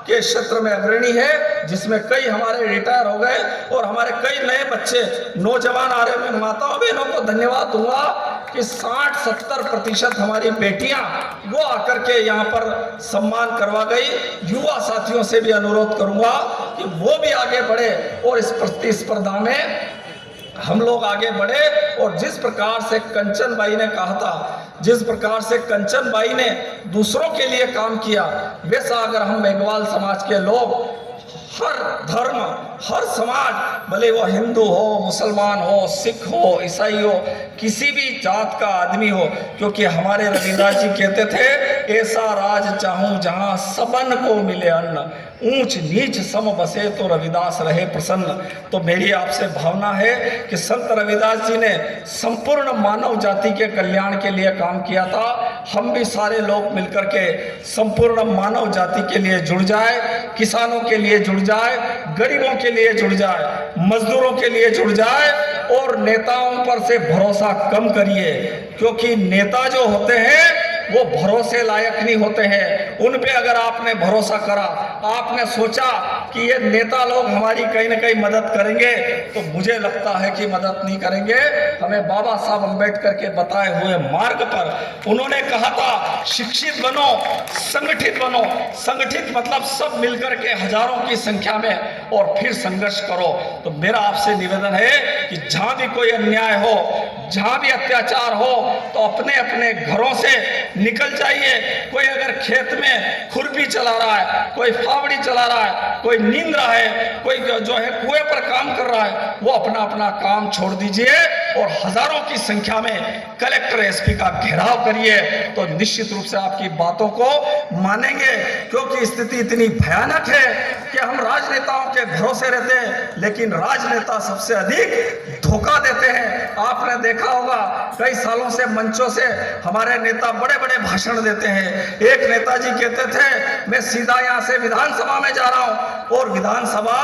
के क्षेत्र में अग्रणी है, जिसमें कई हमारे रिटायर हो गए और हमारे कई नए बच्चे नौजवान आ रहे हैं। मैं माताओं बहनों को धन्यवाद दूंगा कि 60-70% हमारी बेटियां वो आकर के यहाँ पर सम्मान करवा गई। युवा साथियों से भी अनुरोध करूंगा कि वो भी आगे बढ़े और इस प्रतिस्पर्धा में हम लोग आगे बढ़े। और जिस प्रकार से कंचन बाई ने कहा था, जिस प्रकार से कंचन बाई ने दूसरों के लिए काम किया, वैसा अगर हम मेघवाल समाज के लोग, हर धर्म, हर समाज, भले वो हिंदू हो, मुसलमान हो, सिख हो, ईसाई हो, किसी भी जात का आदमी हो, क्योंकि हमारे रविदास जी कहते थे, ऐसा राज चाहूं जहां सबन को मिले अन्न, ऊंच नीच सम बसे तो रविदास रहे प्रसन्न। तो मेरी आपसे भावना है कि संत रविदास जी ने संपूर्ण मानव जाति के कल्याण के लिए काम किया था। हम भी सारे लोग मिलकर के संपूर्ण मानव जाति के लिए जुड़ जाए, किसानों के लिए जुड़ जाए, गरीबों के लिए जुड़ जाए, मजदूरों के लिए जुड़ जाए और नेताओं पर से भरोसा कम करिए, क्योंकि नेता जो होते हैं वो भरोसे लायक नहीं होते हैं। उन पे अगर आपने भरोसा करा, आपने सोचा कि ये नेता लोग हमारी कहीं ना कहीं मदद करेंगे, तो मुझे लगता है कि मदद नहीं करेंगे। हमें बाबा साहब अम्बेडकर के बताए हुए मार्ग पर उन्होंने कहा था शिक्षित बनो, संगठित बनो। संगठित मतलब सब मिलकर के हजारों की संख्या में और फिर संघर्ष करो। तो मेरा आपसे निवेदन है कि जहां भी कोई अन्याय हो, जहां भी अत्याचार हो, तो अपने अपने घरों से निकल जाइए। कोई अगर खेत में खुरपी चला रहा है, कोई फावड़ी चला रहा है, कोई नींद रहा है, कोई जो है कुएं पर काम कर रहा है, वो अपना अपना काम छोड़ दीजिए और हजारों की संख्या में कलेक्टर एसपी का घेराव करिए। तो निश्चित रूप से आपकी बातों को मानेंगे, क्योंकि स्थिति इतनी भयानक है कि हम राजनेताओं के भरोसे रहते हैं, लेकिन राजनेता सबसे अधिक धोखा देते हैं। आपने देखा होगा कई सालों से मंचों से हमारे नेता बड़े बड़े भाषण देते हैं। एक नेताजी कहते थे मैं सीधा यहाँ से विधानसभा में जा रहा हूँ और विधानसभा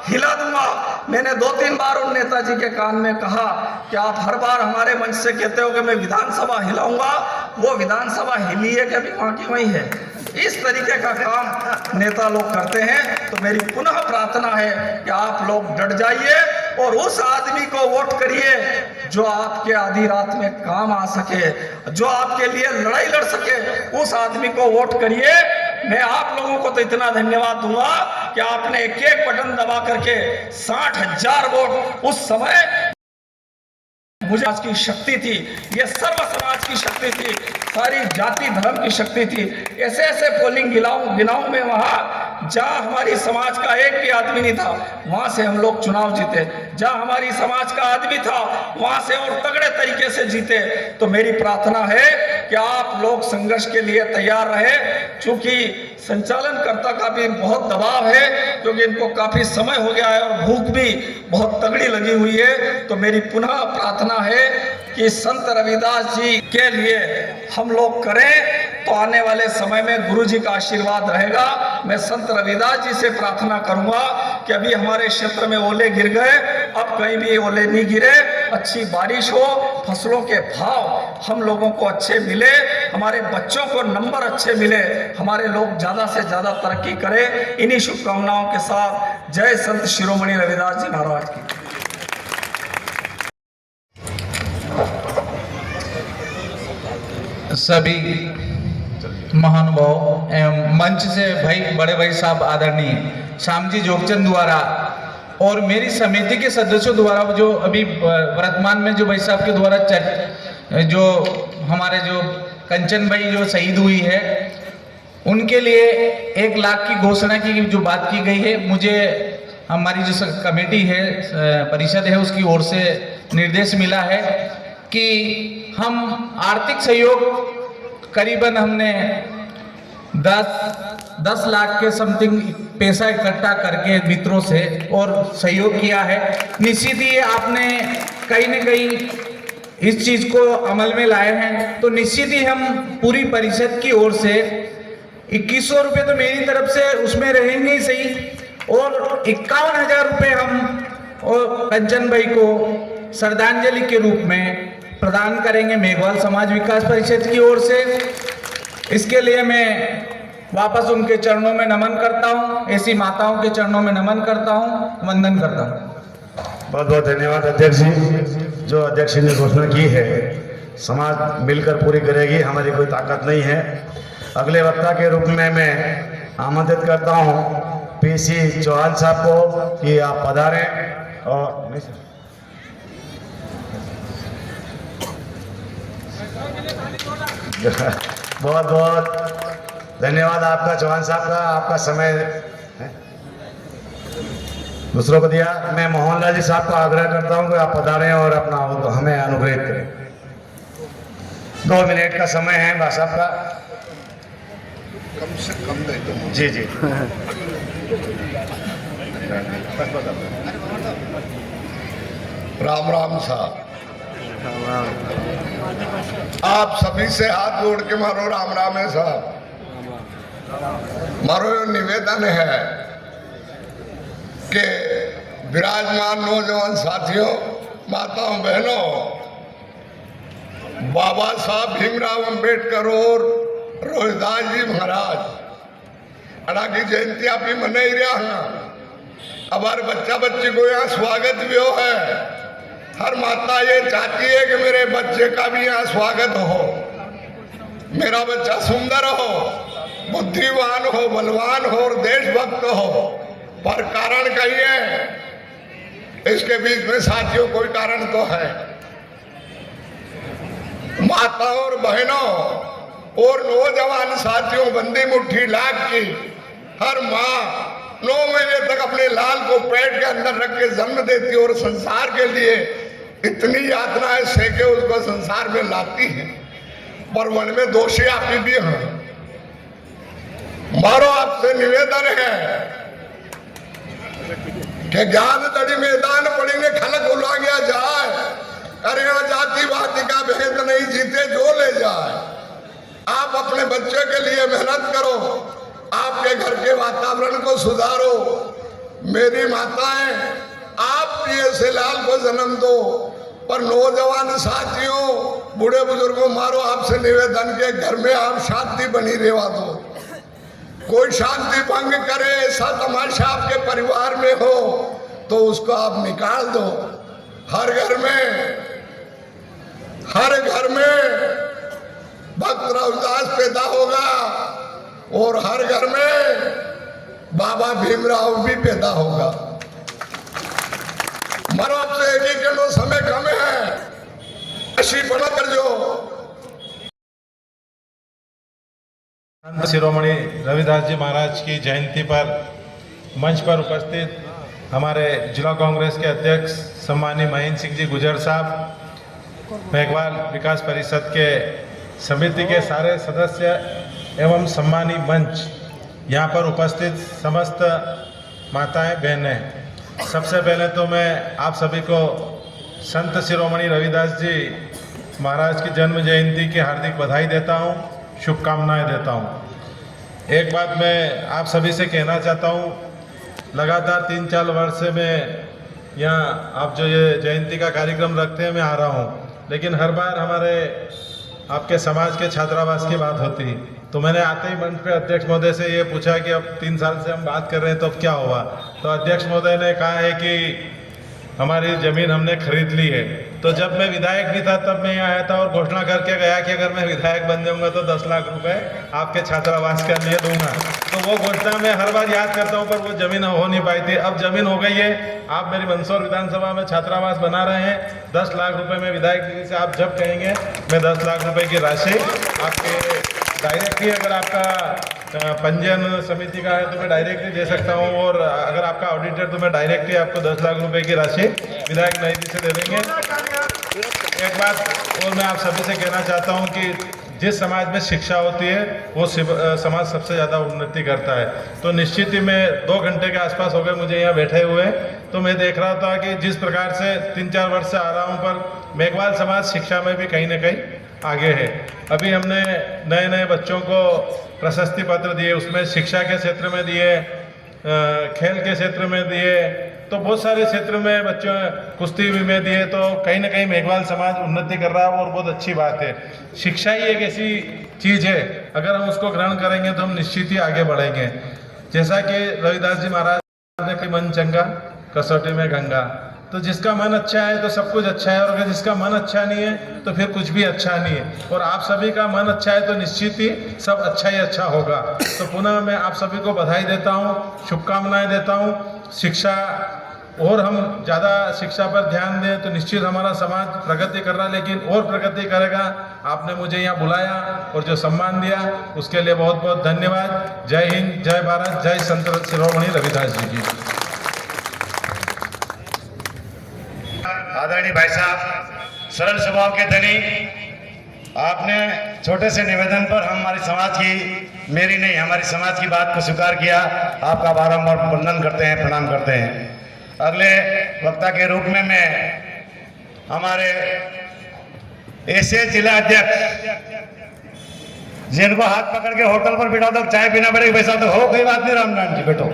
हिला दूंगा। मैंने 2-3 बार उन नेताजी के कान में कहा कि आप हर बार हमारे मंच से कहते हो कि मैं विधानसभा हिलाऊंगा, वो विधानसभा हिली है कि अभी वहां की वही है। इस तरीके का काम नेता लोग करते हैं। तो मेरी पुनः प्रार्थना है कि आप लोग डट जाइए और उस आदमी को वोट करिए जो आपके आधी रात में काम आ सके, जो आपके लिए लड़ाई लड़ सके। उस आदमी को वोट करिए। मैं आप लोगों को तो इतना धन्यवाद दूंगा कि आपने एक बटन दबा करके 60,000 वोट उस समय मुझे आज की शक्ति थी, ये सर्व समाज की शक्ति थी, सारी जाति धर्म की शक्ति थी। ऐसे ऐसे पोलिंग गिनाऊं में वहां जहां हमारी समाज का एक भी आदमी नहीं था, वहां से हम लोग चुनाव जीते। जहां हमारी समाज का आदमी था वहां से और तगड़े तरीके से जीते। तो मेरी प्रार्थना है कि आप लोग संघर्ष के लिए तैयार रहे। चूंकि संचालनकर्ता का भी बहुत दबाव है, क्योंकि इनको काफी समय हो गया है और भूख भी बहुत तगड़ी लगी हुई है। तो मेरी पुनः प्रार्थना है कि संत रविदास जी के लिए हम लोग करें, तो आने वाले समय में गुरु जी का आशीर्वाद रहेगा। मैं संत रविदास जी से प्रार्थना करूंगा कि अभी हमारे क्षेत्र में ओले गिर गए, अब कहीं भी ओले नहीं गिरे, अच्छी बारिश हो, फसलों के भाव हम लोगों को अच्छे मिले, हमारे बच्चों को नंबर अच्छे मिले, हमारे लोग ज्यादा से ज्यादा तरक्की करें। इन्हीं शुभकामनाओं के साथ जय संत शिरोमणि रविदास जी महाराज की। सभी महानुभाव एवं मंच से भाई बड़े भाई साहब आदरणीय श्याम जी जोगचंद द्वारा और मेरी समिति के सदस्यों द्वारा जो अभी वर्तमान में जो भाई साहब के द्वारा जो हमारे जो कंचन भाई जो शहीद हुई है उनके लिए 1 लाख की घोषणा की जो बात की गई है, मुझे हमारी जो कमेटी है परिषद है उसकी ओर से निर्देश मिला है कि हम आर्थिक सहयोग करीबन हमने 10 लाख के समथिंग पैसा इकट्ठा करके मित्रों से और सहयोग किया है। निश्चित ही आपने कहीं न कहीं इस चीज को अमल में लाए हैं, तो निश्चित ही हम पूरी परिषद की ओर से 2100 रुपये तो मेरी तरफ से उसमें रहेंगे ही सही, और 51,000 रुपये हम और कंचन भाई को श्रद्धांजलि के रूप में प्रदान करेंगे मेघवाल समाज विकास परिषद की ओर से। इसके लिए मैं वापस उनके चरणों में नमन करता हूं, ऐसी माताओं के चरणों में नमन करता हूं, वंदन करता हूं। बहुत बहुत धन्यवाद अध्यक्ष जी। जो अध्यक्ष ने घोषणा की है समाज मिलकर पूरी करेगी, हमारी कोई ताकत नहीं है। अगले वक्ता के रूप में मैं आमंत्रित करता हूं पीसी चौहान साहब को कि आप पधारें। और बहुत बहुत धन्यवाद आपका चौहान साहब का, आपका समय दूसरों को दिया। मैं मोहनलाल जी साहब का आग्रह करता हूं कि आप पधारें और अपना हमें अनुग्रहित करें। 2 मिनट का समय है भाई साहब का, कम से कम दे दो। जी जी। राम राम साहब। आप सभी से हाथ जोड़ के मारो राम राम है साहब। मारो निवेदन है कि विराजमान नौजवान साथियों, माताओं, बहनों, बाबा साहब भीमराव अंबेडकर और रोहिदास जी महाराज अड़ा की जयंती आप ही मना ही रहा है। हमारे बच्चा बच्ची को यहाँ स्वागत भी हो है। हर माता ये चाहती है कि मेरे बच्चे का भी यहाँ स्वागत हो, मेरा बच्चा सुंदर हो, बुद्धिवान हो, बलवान हो और देशभक्त हो। पर कारण कही है, इसके बीच में साथियों कोई कारण तो है। माताओं और बहनों और नौजवान साथियों, बंदी मुट्ठी लाख की हर माँ 9 महीने तक अपने लाल को पेट के अंदर रख के जन्म देती और संसार के लिए इतनी यातनाएं सेके उसको संसार में लाती है, पर वन में दोषी आप भी हैं। मारो आपसे निवेदन है कि ज्ञान तड़ी मैदान पड़ी ने खलक उला गया जाए, अरे यहाँ जाति वाति का भेद नहीं, जीते जो ले जाए। आप अपने बच्चे के लिए मेहनत करो, आपके घर के वातावरण को सुधारो। मेरी माताएं, आप ऐसे लाल को जन्म दो, पर नौजवान साथियों, बूढ़े बुजुर्गों, मारो आपसे निवेदन के घर में आप शांति बनी रहवा दो। कोई शांति भंग करे ऐसा तमाशा आपके परिवार में हो तो उसको आप निकाल दो। हर घर में भक्त रविदास पैदा होगा और हर घर में बाबा भीमराव भी पैदा होगा। मरो आपसे एक घंटों समय कम है, अशी पढ़ा कर जो संत शिरोमणि रविदास जी महाराज की जयंती पर मंच पर उपस्थित हमारे जिला कांग्रेस के अध्यक्ष सम्मानीय महेंद्र सिंह जी गुजर साहब, मेघवाल विकास परिषद के समिति के सारे सदस्य एवं सम्मानीय मंच, यहाँ पर उपस्थित समस्त माताएं, बहनें, सबसे पहले तो मैं आप सभी को संत शिरोमणि रविदास जी महाराज की जन्म जयंती की हार्दिक बधाई देता हूँ, शुभकामनाएं देता हूँ। एक बात मैं आप सभी से कहना चाहता हूँ, लगातार 3-4 वर्ष से मैं यहाँ आप जो ये जयंती का कार्यक्रम रखते हैं मैं आ रहा हूँ, लेकिन हर बार हमारे आपके समाज के छात्रावास की बात होती, तो मैंने आते ही मंच पे अध्यक्ष महोदय से ये पूछा कि अब 3 साल से हम बात कर रहे हैं तो अब क्या हुआ। तो अध्यक्ष महोदय ने कहा है कि हमारी ज़मीन हमने खरीद ली है। तो जब मैं विधायक भी था तब मैं यहाँ आया था और घोषणा करके गया कि अगर मैं विधायक बन जाऊंगा तो 10 लाख रुपए आपके छात्रावास के लिए दूंगा। तो वो घोषणा मैं हर बार याद करता हूँ, पर वो ज़मीन हो नहीं पाई थी। अब ज़मीन हो गई है। आप मेरी मंदसौर विधानसभा में छात्रावास बना रहे हैं, 10 लाख रुपये में विधायक निधि से आप जब कहेंगे मैं 10 लाख रुपये की राशि आपके डायरेक्टली, अगर आपका पंजीयन समिति का है तो मैं डायरेक्टली दे सकता हूं, और अगर आपका ऑडिटर तो मैं डायरेक्टली आपको 10 लाख रुपए की राशि विधायक निधि से दे देंगे। एक बात और मैं आप सभी से कहना चाहता हूं कि जिस समाज में शिक्षा होती है वो समाज सबसे ज़्यादा उन्नति करता है। तो निश्चित ही मैं 2 घंटे के आसपास हो गए मुझे यहाँ बैठे हुए, तो मैं देख रहा था कि जिस प्रकार से 3-4 वर्ष से आ रहा हूँ, पर मेघवाल समाज शिक्षा में भी कहीं ना कहीं आगे है। अभी हमने नए बच्चों को प्रशस्ति पत्र दिए, उसमें शिक्षा के क्षेत्र में दिए, खेल के क्षेत्र में दिए, तो बहुत सारे क्षेत्र में बच्चों कुश्ती में दिए। तो कहीं ना कहीं मेघवाल समाज उन्नति कर रहा है और बहुत अच्छी बात है। शिक्षा ही एक ऐसी चीज़ है, अगर हम उसको ग्रहण करेंगे तो हम निश्चित ही आगे बढ़ेंगे। जैसा कि रविदास जी महाराज ने कि मन चंगा कसौटी में गंगा, तो जिसका मन अच्छा है तो सब कुछ अच्छा है, और अगर जिसका मन अच्छा नहीं है तो फिर कुछ भी अच्छा नहीं है। और आप सभी का मन अच्छा है तो निश्चित ही सब अच्छा ही अच्छा होगा। तो पुनः मैं आप सभी को बधाई देता हूँ, शुभकामनाएं देता हूँ। शिक्षा और हम ज़्यादा शिक्षा पर ध्यान दें तो निश्चित हमारा समाज प्रगति कर रहा है, लेकिन और प्रगति करेगा। आपने मुझे यहाँ बुलाया और जो सम्मान दिया उसके लिए बहुत बहुत धन्यवाद। जय हिंद, जय भारत, जय संत शिरोमणि रविदास जी की। आदरणीय भाई साहब, सरल स्वभाव के धनी, आपने छोटे से निवेदन पर हमारे समाज की, मेरी नहीं हमारी समाज की बात को स्वीकार किया। आपका बारंबार वंदन करते हैं, प्रणाम करते हैं। अगले वक्ता के रूप में मैं हमारे ऐसे जिला अध्यक्ष जिनको हाथ पकड़ के होटल पर बिठा दो चाय पीना पड़ेगा वैसा तो हो, कोई बात नहीं रामनारायण जी बैठो।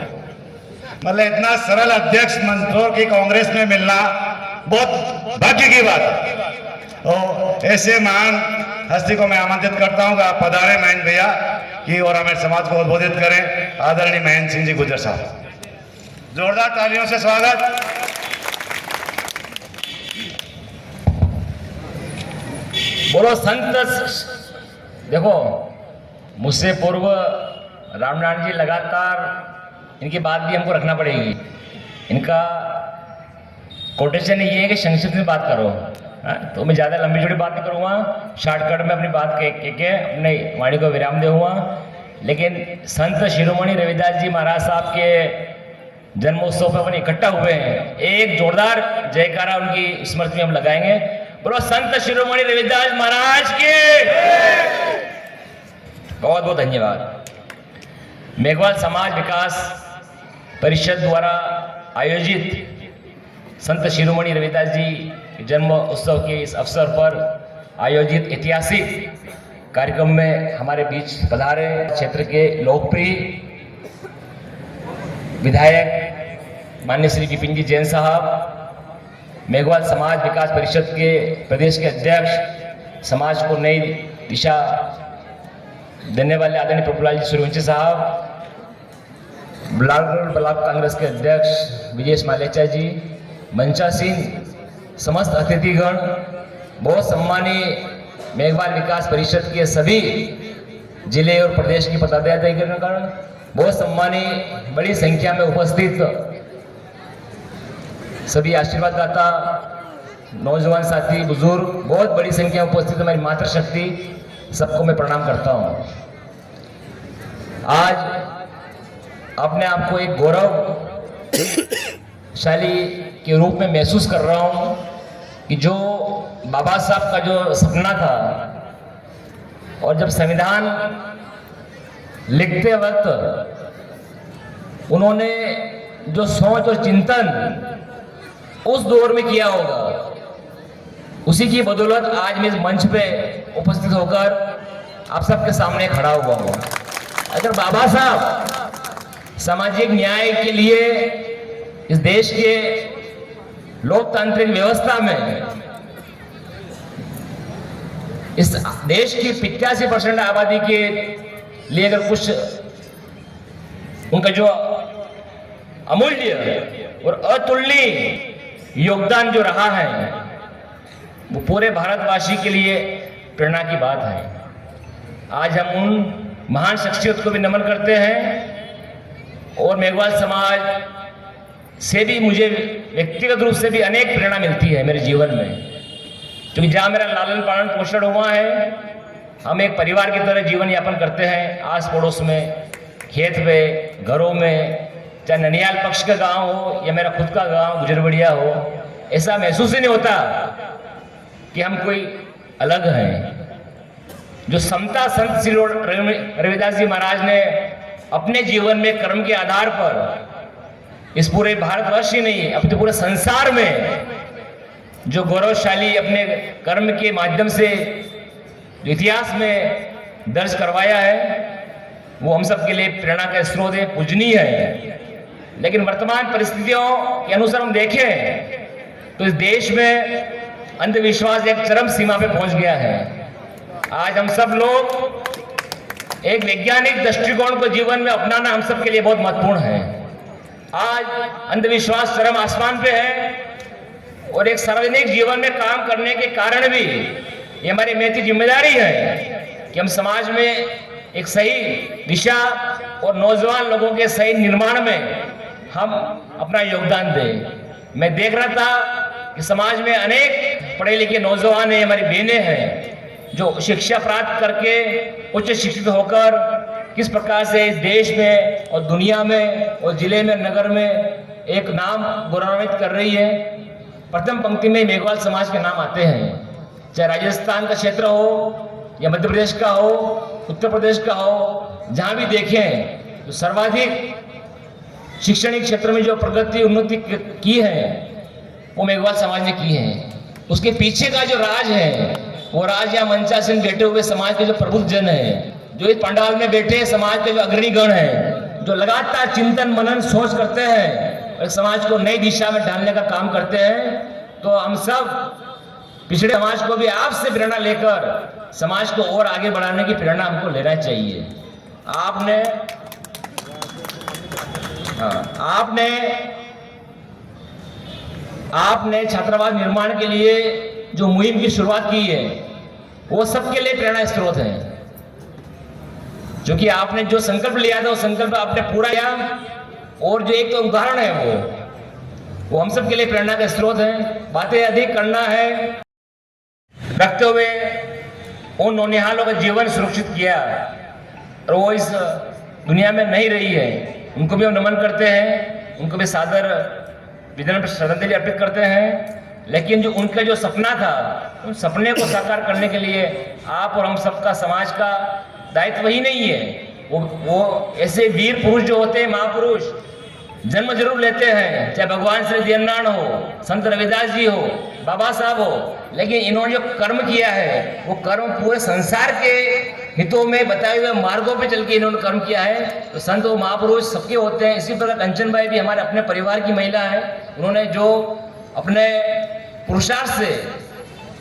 मतलब इतना सरल अध्यक्ष मंत्रों की कांग्रेस में मिलना बहुत भाग्य की बात है। तो ऐसे महान हस्ती को मैं आमंत्रित करता हूँ कि आप पधारे महेंद्र भैया की और हमारे समाज को उद्बोधित करें। आदरणीय महेंद्र सिंह जी गुजर साहब, जोरदार तालियों से स्वागत। बोलो संत। देखो, मुझसे पूर्व रामनारायण जी लगातार इनकी बात भी हमको रखना पड़ेगी। इनका कोटेशन ये है कि संक्षिप्त में बात करो। तो मैं ज़्यादा लंबी चौड़ी बात नहीं करूँगा, शॉर्टकट में अपनी बात कह के अपने वाणी को विराम दूँगा। लेकिन संत शिरोमणि रविदास जी महाराज साहब के जन्मोत्सव पर अपन इकट्ठा हुए हैं, एक जोरदार जयकारा उनकी स्मृति में हम लगाएंगे। बोलो संत शिरोमणि रविदास महाराज के बहुत बहुत धन्यवाद। मेघवाल समाज विकास परिषद द्वारा आयोजित संत शिरोमणि रविदास जी जन्म उत्सव के इस अवसर पर आयोजित ऐतिहासिक कार्यक्रम में हमारे बीच पधारे क्षेत्र के लोकप्रिय विधायक माननीय श्री विपिन जी जैन साहब, मेघवाल समाज विकास परिषद के प्रदेश के अध्यक्ष, समाज को नई दिशा देने वाले आदरणीय प्रभुलाल जी सूर्यवंशी साहब, ब्लॉक कांग्रेस के अध्यक्ष विजय मालेचा जी, मंचासीन समस्त अतिथिगण, बहुत सम्मानीय मेघवाल विकास परिषद के सभी जिले और प्रदेश की पदाधिकारीगण, बहुत सम्मानीय बड़ी संख्या में उपस्थित सभी आशीर्वाद दाता, नौजवान साथी, बुजुर्ग, बहुत बड़ी संख्या में उपस्थित हमारी मातृशक्ति, सबको मैं प्रणाम करता हूं। आज अपने आप को एक गौरवशाली के रूप में महसूस कर रहा हूं कि जो बाबा साहब का जो सपना था और जब संविधान लिखते वक्त उन्होंने जो सोच और चिंतन उस दौर में किया होगा, उसी की बदौलत आज मैं इस मंच पे उपस्थित होकर आप सबके सामने खड़ा हुआ हूं। अगर बाबा साहब सामाजिक न्याय के लिए इस देश के लोकतांत्रिक व्यवस्था में इस देश की 85% आबादी के लिए अगर कुछ उनका जो अमूल्य और अतुलनीय योगदान जो रहा है वो पूरे भारतवासी के लिए प्रेरणा की बात है। आज हम उन महान शख्सियत को भी नमन करते हैं और मेघवाल समाज से भी मुझे व्यक्तिगत रूप से भी अनेक प्रेरणा मिलती है मेरे जीवन में, क्योंकि जहाँ मेरा लालन पालन पोषण हुआ है, हम एक परिवार की तरह जीवन यापन करते हैं। आस पड़ोस में, खेत में, घरों में, चाहे ननियाल पक्ष का गांव हो या मेरा खुद का गांव गुजरबड़िया हो, ऐसा महसूस ही नहीं होता कि हम कोई अलग हैं। जो समता संत श्री रविदास जी महाराज ने अपने जीवन में कर्म के आधार पर इस पूरे भारतवर्ष ही नहीं, अपने पूरे संसार में जो गौरवशाली अपने कर्म के माध्यम से जो इतिहास में दर्ज करवाया है, वो हम सब के लिए प्रेरणा का स्रोत है, पूजनीय है। लेकिन वर्तमान परिस्थितियों के अनुसार हम देखें तो इस देश में अंधविश्वास एक चरम सीमा पे पहुंच गया है। आज हम सब लोग एक वैज्ञानिक दृष्टिकोण को जीवन में अपनाना हम सब के लिए बहुत महत्वपूर्ण है। आज अंधविश्वास चरम आसमान पे है और एक सार्वजनिक जीवन में काम करने के कारण भी ये हमारी नैतिक जिम्मेदारी है कि हम समाज में एक सही दिशा और नौजवान लोगों के सही निर्माण में हम अपना योगदान दें। मैं देख रहा था कि समाज में अनेक पढ़े लिखे नौजवान हैं, हमारी बहनें हैं, जो शिक्षा प्राप्त करके उच्च शिक्षित होकर किस प्रकार से इस देश में और दुनिया में और जिले में, नगर में एक नाम गौरवान्वित कर रही है। प्रथम पंक्ति में मेघवाल समाज के नाम आते हैं, चाहे राजस्थान का क्षेत्र हो या मध्य प्रदेश का हो, उत्तर प्रदेश का हो, जहाँ भी देखें तो सर्वाधिक शैक्षणिक क्षेत्र में जो प्रगति उन्नति की है वो मेघवाल समाज ने की है। उसके पीछे का जो राज है और आज यहाँ मंचासन बैठे हुए समाज के जो प्रबुद्ध जन हैं, जो इस पंडाल में बैठे समाज के जो अग्रणी गण हैं, जो लगातार चिंतन मनन सोच करते हैं और समाज को नई दिशा में डालने का काम करते हैं, तो हम सब पिछड़े समाज को भी आपसे प्रेरणा लेकर समाज को और आगे बढ़ाने की प्रेरणा हमको लेना चाहिए। आपने छात्रावास निर्माण के लिए जो मुहिम की शुरुआत की है, वो सबके लिए प्रेरणा स्रोत है, क्योंकि आपने जो संकल्प लिया था वो संकल्प आपने पूरा किया, और जो एक तो उदाहरण है वो हम सबके लिए प्रेरणा का स्रोत है। बातें अधिक करना है रखते हुए उन नौनिहालों का जीवन सुरक्षित किया और वो इस दुनिया में नहीं रही है, उनको भी हम नमन करते हैं, उनको भी सादर विनम्र श्रद्धांजलि अर्पित करते हैं। लेकिन जो उनका जो सपना था, उन सपने को साकार करने के लिए आप और हम सबका समाज का दायित्व ही नहीं है। वो ऐसे वीर पुरुष जो होते हैं, महापुरुष, जन्म जरूर लेते हैं, चाहे भगवान श्री देवनारायण हो, संत रविदास जी हो, बाबा साहब हो, लेकिन इन्होंने जो कर्म किया है वो कर्म पूरे संसार के हितों में बताए हुए मार्गों पे चल के इन्होंने कर्म किया है। तो संत और महापुरुष सबके होते हैं। इसी प्रकार कंचन बाई भी हमारे अपने परिवार की महिला है, उन्होंने जो अपने पुरुषार्थ से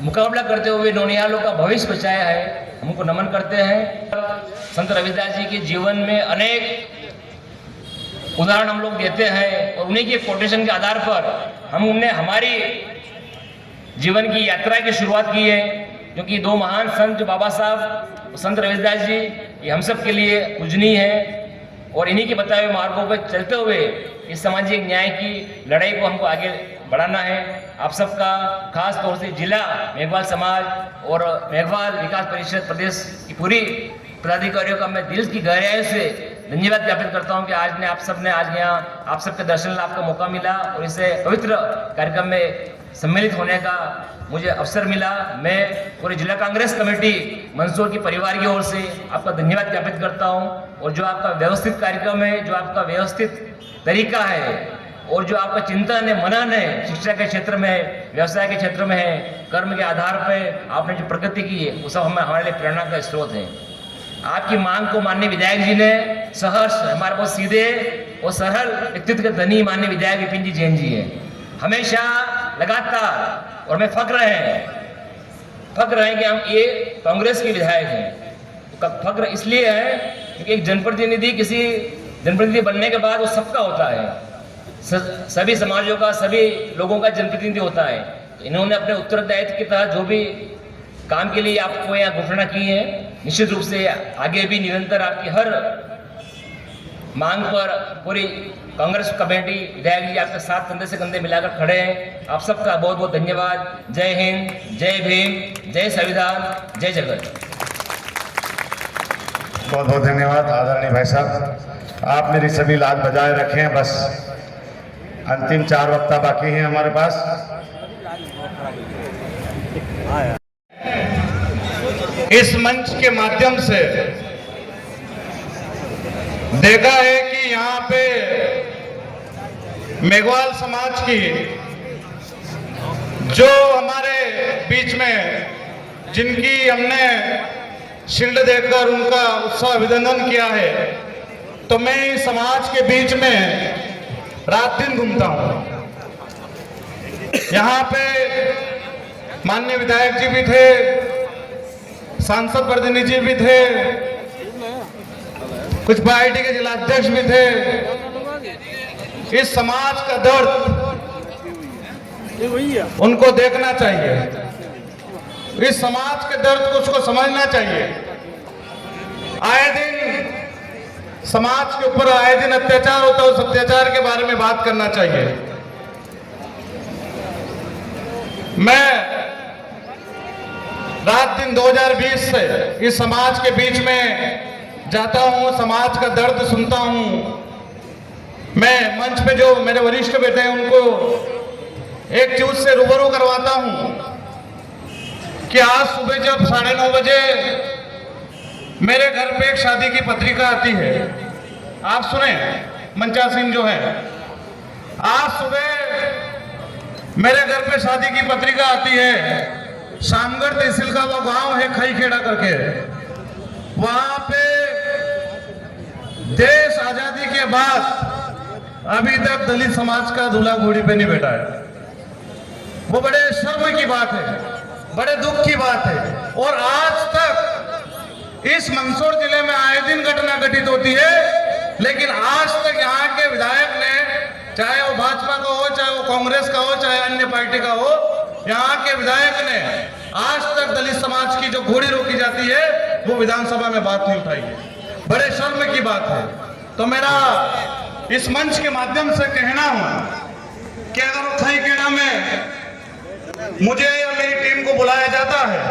मुकाबला करते हुए नौनिहालों का भविष्य बचाया है, हमको नमन करते हैं। संत रविदास जी के जीवन में अनेक उदाहरण हम लोग देते हैं और उन्हीं के कोटेशन के आधार पर हमने हमारी जीवन की यात्रा की शुरुआत की है, क्योंकि दो महान संत जो बाबा साहब संत रविदास जी, ये हम सब के लिए पूजनीय है और इन्हीं के बताए हुए मार्गों पर चलते हुए इस सामाजिक न्याय की लड़ाई को हमको आगे बढ़ाना है। आप सबका खास तौर से जिला मेघवाल समाज और मेघवाल विकास परिषद प्रदेश की पूरी पदाधिकारियों का मैं दिल की गहराई से धन्यवाद ज्ञापित करता हूं कि आज यहाँ आप सबके दर्शन लाभ का मौका मिला और इसे पवित्र कार्यक्रम में सम्मिलित होने का मुझे अवसर मिला। मैं पूरी जिला कांग्रेस कमेटी मंदसौर की परिवार की ओर से आपका धन्यवाद ज्ञापित करता हूं और जो आपका व्यवस्थित कार्यक्रम है, जो आपका व्यवस्थित तरीका है और जो आपका चिंतन है, मनन है, शिक्षा के क्षेत्र में, व्यवसाय के क्षेत्र में है, कर्म के आधार पर आपने जो प्रगति की है, वो सब हमारे लिए प्रेरणा का स्रोत है। आपकी मांग को माननीय विधायक जी ने सहर्ष, हमारे बहुत सीधे और सरल व्यक्तित्व के धनी माननीय विधायक विपिन जी जैन जी है, हमेशा लगातार, और मैं फक्र है कि हम ये कांग्रेस के विधायक हैं। तो फक्र इसलिए है क्योंकि एक जनप्रतिनिधि किसी जनप्रतिनिधि बनने के बाद वो सबका होता है, सभी समाजों का, सभी लोगों का जनप्रतिनिधि होता है। इन्होंने अपने उत्तरदायित्व के तहत जो भी काम के लिए आपको यहाँ घोषणा की है, निश्चित रूप से आगे भी निरंतर आपकी हर मांग पर पूरी कांग्रेस कमेटी, विधायक जी आपके साथ कंधे से कंधे मिलाकर खड़े हैं। आप सबका बहुत बहुत धन्यवाद। जय हिंद, जय भीम, जय संविधान, जय जगत। बहुत बहुत धन्यवाद आदरणीय भाई साहब, आप मेरी सभी लाज बजाय रखें। बस अंतिम 4 वक्ता बाकी हैं हमारे पास। इस मंच के माध्यम से देखा है कि यहाँ पे मेघवाल समाज की जो हमारे बीच में, जिनकी हमने शील्ड देकर उनका उत्साह अभिनंदन किया है, तो मैं इस समाज के बीच में रात दिन घूमता हूँ। यहाँ पे माननीय विधायक जी भी थे, सांसद प्रतिनिधि जी भी थे, कुछ पार्टी के जिला अध्यक्ष भी थे। इस समाज का दर्द उनको देखना चाहिए, इस समाज के दर्द को उसको समझना चाहिए। आए दिन समाज के ऊपर आए दिन अत्याचार होता है, उस अत्याचार के बारे में बात करना चाहिए। मैं रात दिन 2020 से इस समाज के बीच में जाता हूं, समाज का दर्द सुनता हूं। मैं मंच पे जो मेरे वरिष्ठ बैठे हैं उनको एक चीज से रूबरू करवाता हूं कि आज सुबह जब 9:30 बजे मेरे घर पे एक शादी की पत्रिका आती है, आप सुने, मंचा सिंह जो है, आज सुबह मेरे घर पे शादी की पत्रिका आती है शामगढ़ तहसील का वो गांव है खईखेड़ा करके, वहां पे देश आजादी के बाद अभी तक दलित समाज का दूल्हा घोड़ी पे नहीं बैठा है। वो बड़े शर्म की बात है, बड़े दुख की बात है। और आज तक इस मंदसौर जिले में आए दिन घटना घटित होती है, लेकिन आज तक यहाँ के विधायक ने, चाहे वो भाजपा का हो, चाहे वो कांग्रेस का हो, चाहे अन्य पार्टी का हो, यहाँ के विधायक ने आज तक दलित समाज की जो घोड़ी रोकी जाती है वो विधानसभा में बात नहीं उठाई है। बड़े शर्म की बात है। तो मेरा इस मंच के माध्यम से कहना हो कि अगर खईखेड़ा में मुझे या मेरी टीम को बुलाया जाता है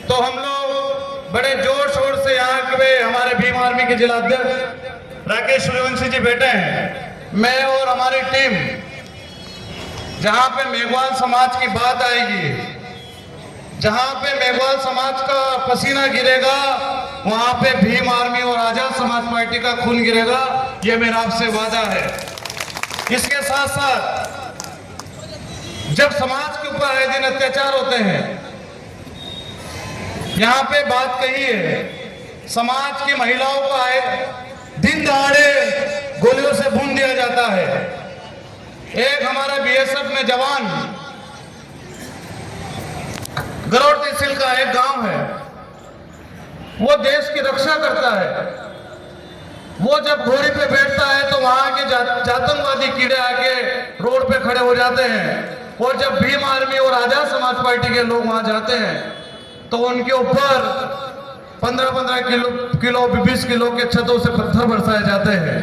तो हम लोग बड़े जोर शोर से यहाँ के हमारे भीम आर्मी के जिला अध्यक्ष राकेश सूर्यवंशी जी बैठे हैं, मैं और हमारी टीम, जहाँ पे मेघवाल समाज की बात आएगी, जहाँ पे मेघवाल समाज का पसीना गिरेगा, वहां पे भीम आर्मी और आजाद समाज पार्टी का खून गिरेगा, ये मेरा आपसे वादा है। इसके साथ साथ जब समाज के ऊपर आए दिन अत्याचार होते हैं, यहाँ पे बात कही है, समाज की महिलाओं को आए दिन दहाड़े गोलियों से भून दिया जाता है। एक हमारा बीएसएफ में जवान, गरौर तहसील का एक गांव है, वो देश की रक्षा करता है। वो जब घोड़ी पे बैठता है तो वहां के जातंकवादी कीड़े आके रोड पे खड़े हो जाते हैं, और जब भीम आर्मी और आजाद समाज पार्टी के लोग वहां जाते हैं तो उनके ऊपर 15-15 किलो 20 किलो के छतों से पत्थर बरसाए जाते हैं।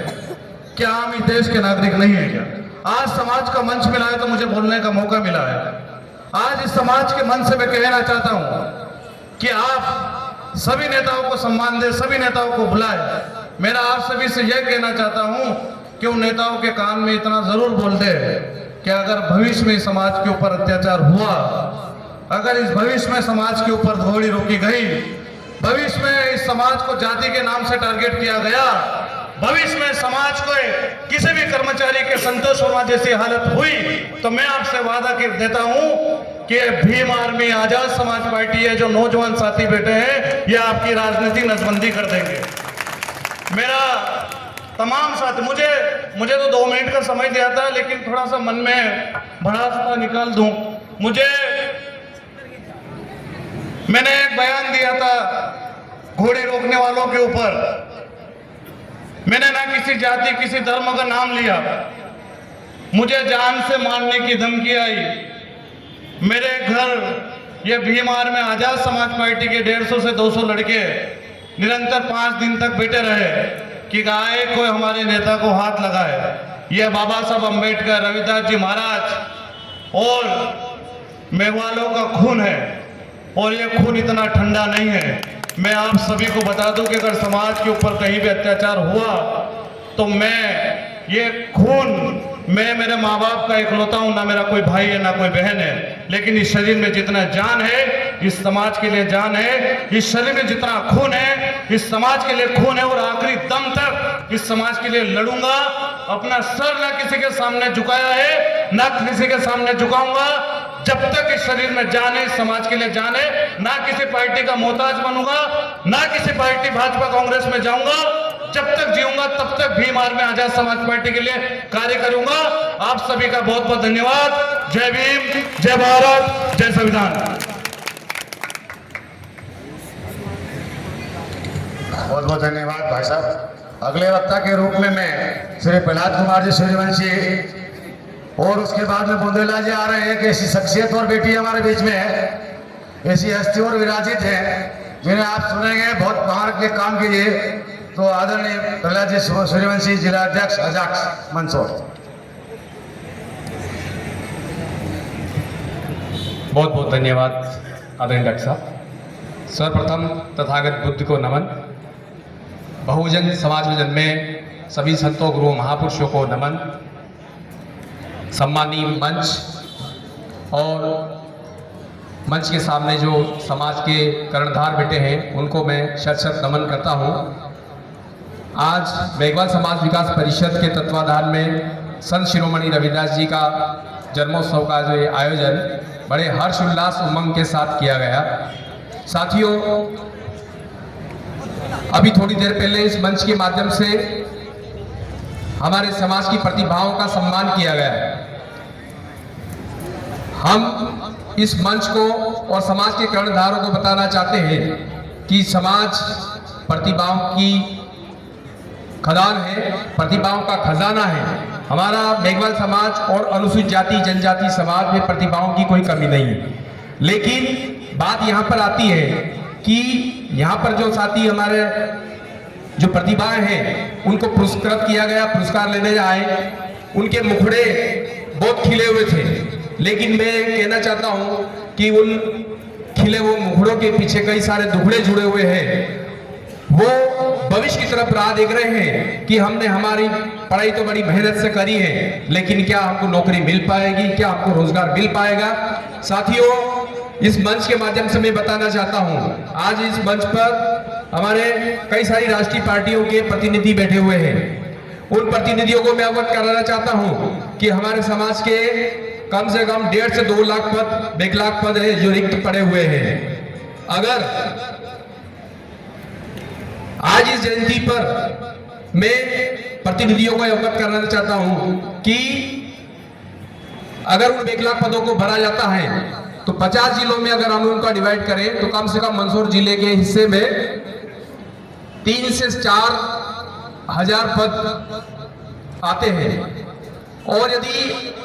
क्या हम इस देश के नागरिक नहीं है क्या? आज समाज का मंच मिला है तो मुझे बोलने का मौका मिला है। आज इस समाज के मंच से मैं कहना चाहता हूं कि आप सभी नेताओं को सम्मान दें, सभी नेताओं को बुलाएं। मेरा आप सभी से यह कहना चाहता हूं कि उन नेताओं के कान में इतना जरूर बोल दे कि अगर भविष्य में समाज के ऊपर अत्याचार हुआ, अगर इस भविष्य में समाज के ऊपर घोड़ी रोकी गई, भविष्य में इस समाज को जाति के नाम से टारगेट किया गया, भविष्य में समाज को किसी भी कर्मचारी के संतोष वर्मा जैसी हालत हुई, तो मैं आपसे वादा कर देता हूं कि भीम आर्मी आजाद समाज पार्टी है, जो नौजवान साथी बैठे हैं, ये आपकी राजनीतिक नसबंदी कर देंगे। मेरा तमाम साथी, मुझे तो 2 मिनट का समय दिया था, लेकिन थोड़ा सा मन में भड़ास था, निकाल दूं। मैंने एक बयान दिया था घोड़ी रोकने वालों के ऊपर। मैंने ना किसी जाति, किसी धर्म का नाम लिया, मुझे जान से मारने की धमकी आई। मेरे घर ये भीम आर्मी आजाद समाज पार्टी के 150 से 200 लड़के निरंतर 5 दिन तक बैठे रहे कि गाय कोई हमारे नेता को हाथ लगाए। ये बाबा साहब अम्बेडकर, रविदास जी महाराज और मेघवालों का खून है, और ये खून इतना ठंडा नहीं है। मैं आप सभी को बता दूं कि अगर समाज के ऊपर कहीं भी अत्याचार हुआ तो मैं मेरे माँ बाप का इकलौता हूं, ना मेरा कोई भाई है ना कोई बहन है, लेकिन इस शरीर में जितना जान है, इस समाज के लिए जान है, इस शरीर में जितना खून है, इस समाज के लिए खून है, और आखिरी दम तक इस समाज के लिए लड़ूंगा। अपना सर ना किसी के सामने झुकाया है, ना किसी के सामने झुकाऊंगा। जब तक इस शरीर में जान है, इस समाज के लिए जान है, ना किसी पार्टी का मोहताज बनूंगा, ना किसी पार्टी भाजपा कांग्रेस में जाऊंगा। जब तक जीऊंगा तब तक भीम आर्मी आजाद समाज पार्टी के लिए कार्य करूंगा। आप सभी का बहुत बहुत धन्यवाद। जय भीम, जय भारत, जय संविधान। बहुत बहुत धन्यवाद भाई साहब। अगले वक्ता के रूप में मैं श्री प्रहलाद कुमार जी सूर्यवंशी और उसके बाद में बुंदेला जी आ रहे हैं कि ऐसी शख्सियत और बेटी हमारे बीच में है, ऐसी हस्ती और विराजित है जिन्हें आप सुनेंगे, बहुत बाहर के काम कीजिए। तो आदरणीय प्रहलाद जी सूर्यवंशी, जिला अध्यक्ष अजाक्स मंदसौर। बहुत बहुत धन्यवाद आदरणीय डॉक्टर साहब। सर्वप्रथम तथागत बुद्ध को नमन, बहुजन समाज में जन्मे सभी संतों, गुरुओं, महापुरुषों को नमन, सम्मानीय मंच और मंच के सामने जो समाज के कर्णधार बैठे हैं उनको मैं शत शत नमन करता हूं। आज मेघवाल समाज विकास परिषद के तत्वाधान में संत शिरोमणि रविदास जी का जन्मोत्सव का जो ये आयोजन बड़े हर्ष उल्लास उमंग के साथ किया गया। साथियों, अभी थोड़ी देर पहले इस मंच के माध्यम से हमारे समाज की प्रतिभाओं का सम्मान किया गया। हम इस मंच को और समाज के कर्णधारों को बताना चाहते हैं कि समाज प्रतिभाओं की खदान है, प्रतिभाओं का खजाना है। हमारा मेघवाल समाज और अनुसूचित जाति जनजाति समाज में प्रतिभाओं की कोई कमी नहीं है, लेकिन बात यहाँ पर आती है कि यहाँ पर जो साथी हमारे जो प्रतिभाएं हैं उनको पुरस्कृत किया गया, पुरस्कार लेने आए, उनके मुखड़े बहुत खिले हुए थे, लेकिन मैं कहना चाहता हूँ कि उन खिले हुए मुखड़ों के पीछे कई सारे दुखड़े जुड़े हुए हैं। वो भविष्य की तरफ राह देख रहे हैं कि हमने हमारी पढ़ाई तो बड़ी मेहनत से करी है, लेकिन क्या हमको नौकरी मिल पाएगी, क्या हमको रोजगार मिल पाएगा। साथियों, इस मंच के माध्यम से मैं बताना चाहता हूं, आज इस मंच पर हमारे कई सारी राष्ट्रीय पार्टियों के प्रतिनिधि बैठे हुए हैं। उन प्रतिनिधियों को मैं अवगत कराना चाहता हूं कि हमारे समाज के कम से कम 1.5 से 2 लाख पद, 1 लाख पद है जो रिक्त पड़े हुए हैं। अगर आज इस जयंती पर मैं प्रतिनिधियों को अवगत कराना चाहता हूं कि अगर उन 1 लाख पदों को भरा जाता है तो 50 जिलों में अगर हम उनका डिवाइड करें तो कम से कम मंदसौर जिले के हिस्से में 3 से 4 हजार पद आते हैं। और यदि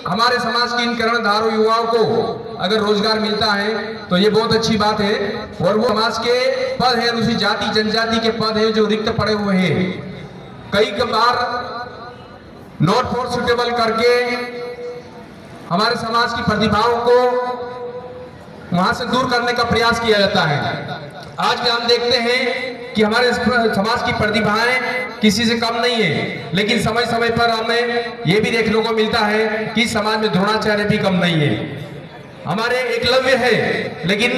हमारे समाज के इन कर्णधारों युवाओं को अगर रोजगार मिलता है तो ये बहुत अच्छी बात है। और वो समाज के पद है, अनुसूचित जाति जनजाति के पद है जो रिक्त पड़े हुए हैं, कई बार नॉट फॉर सुटेबल करके हमारे समाज की प्रतिभाओं को वहां से दूर करने का प्रयास किया जाता है। आज भी हम देखते हैं कि हमारे समाज की प्रतिभाएं किसी से कम नहीं है, लेकिन समय समय पर हमें यह भी देखने को मिलता है कि समाज में द्रोणाचार्य भी कम नहीं है। हमारे एकलव्य है, लेकिन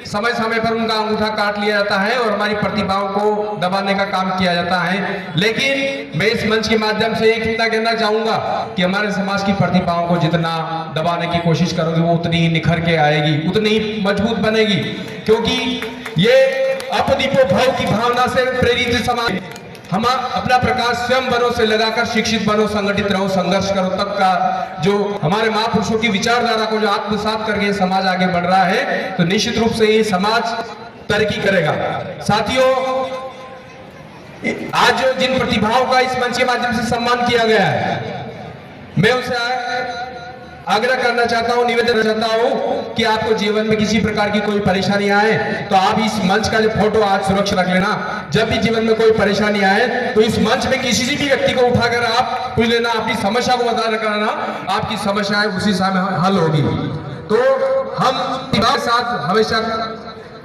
समय समय पर उनका अंगूठा काट लिया जाता है और हमारी प्रतिभाओं को दबाने का काम किया जाता है। लेकिन मैं इस मंच के माध्यम से एक इतना कहना चाहूंगा कि हमारे समाज की प्रतिभाओं को जितना दबाने की कोशिश करोगे वो उतनी ही निखर के आएगी, उतनी ही मजबूत बनेगी, क्योंकि ये अपदीपो भाव की भावना से प्रेरित समाज। हम अपना प्रकाश स्वयं बनो से लगाकर शिक्षित बनो, संगठित रहो, संघर्ष करो, तब का जो हमारे महापुरुषों की विचारधारा को जो आत्मसात करके समाज आगे बढ़ रहा है तो निश्चित रूप से ये समाज तरक्की करेगा। साथियों, आज जिन प्रतिभाओं का इस मंच के माध्यम से सम्मान किया गया है, मैं उनसे आग्रह करना चाहता हूं, निवेदन करना चाहता हूं कि आपको जीवन में किसी प्रकार की कोई परेशानी आए तो आप इस मंच का जो फोटो आज सुरक्षित रख लेना। जब भी जीवन में कोई परेशानी आए तो इस मंच में किसी भी व्यक्ति को उठाकर आप पूछ लेना, अपनी समस्या को बता करना, आपकी समस्याएं उसी समय हल होगी। तो हम प्रतिभा के साथ हमेशा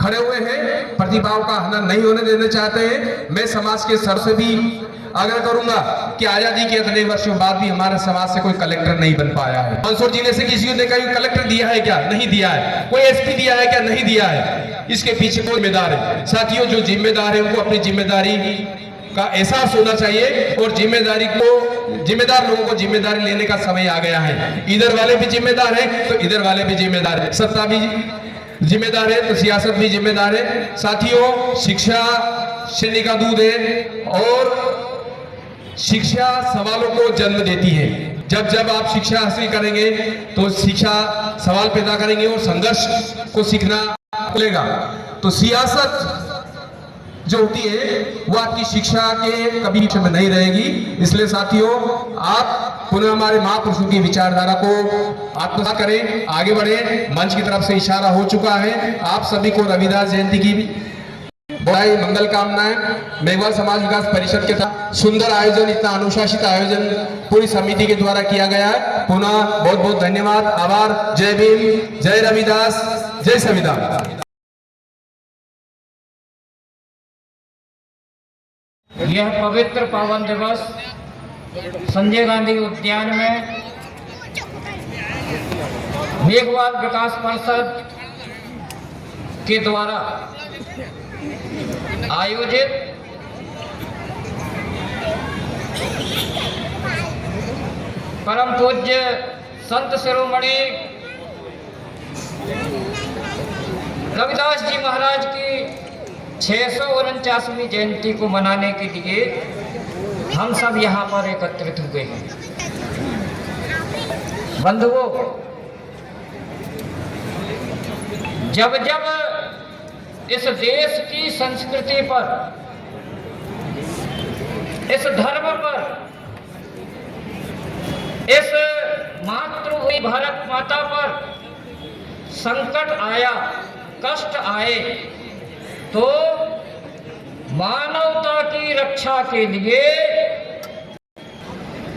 खड़े हुए हैं, प्रतिभाओं का हनन नहीं होने देना चाहते हैं। मैं समाज के सर से भी आग्रह करूंगा कि आजादी के इतने वर्षों बाद भी हमारे समाज से कोई कलेक्टर नहीं बन पाया है। मंदसौर जिले से किसी ने कहीं कलेक्टर दिया है क्या? नहीं दिया है। कोई एसपी दिया है क्या? नहीं दिया है। इसके पीछे कौन जिम्मेदार है? साथियों, जो जिम्मेदार है उनको अपनी जिम्मेदारी का एहसास होना चाहिए और जिम्मेदार लोगों को जिम्मेदारी लेने का समय आ गया है। इधर वाले भी जिम्मेदार है तो इधर वाले भी जिम्मेदार है, सत्ता भी जिम्मेदार है तो सियासत भी जिम्मेदार है। साथियों, शिक्षा शेरनी का दूध है और शिक्षा सवालों को जन्म देती है। जब जब आप शिक्षा हासिल करेंगे तो शिक्षा सवाल पैदा करेंगे और संघर्ष को सीखना खुलेगा। तो सियासत जो होती है वो आपकी शिक्षा के कभी में नहीं रहेगी। इसलिए साथियों, आप पुनः हमारे महापुरुषों की विचारधारा को आत्मसात करें, आगे बढ़े। मंच की तरफ से इशारा हो चुका है। आप सभी को रविदास जयंती की बधाई, मंगल कामनाएं। मेघवाल समाज विकास परिषद के साथ सुंदर आयोजन, इतना अनुशासित आयोजन पूरी समिति के द्वारा किया गया है। पुनः बहुत बहुत धन्यवाद, आभार। जय भीम, जय रविदास, जय संविधान। यह पवित्र पावन दिवस संजय गांधी उद्यान में मेघवाल विकास परिषद के द्वारा आयोजित परम पूज्य संत शिरोमणि रविदास जी महाराज की 649वीं जयंती को मनाने के लिए हम सब यहाँ पर एकत्रित हुए हैं। बंधुओं, जब जब इस देश की संस्कृति पर, इस धर्म पर, इस मातृभूमि भारत माता पर संकट आया, कष्ट आए, तो मानवता की रक्षा के लिए,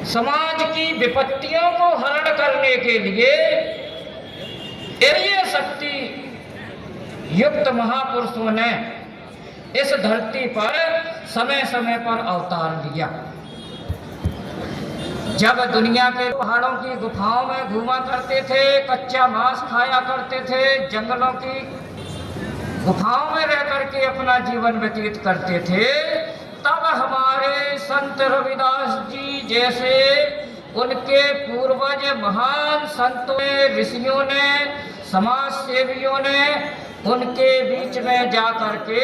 समाज की विपत्तियों को हरण करने के लिए ये शक्ति युक्त महापुरुषों ने इस धरती पर समय समय पर अवतार लिया। जब दुनिया के पहाड़ों की गुफाओं में घूमा करते थे, कच्चा मांस खाया करते थे, जंगलों की गुफाओं में रह करके अपना जीवन व्यतीत करते थे, तब हमारे संत रविदास जी जैसे उनके पूर्वज महान संतों ने, ऋषियों ने, समाज सेवियों ने उनके बीच में जा करके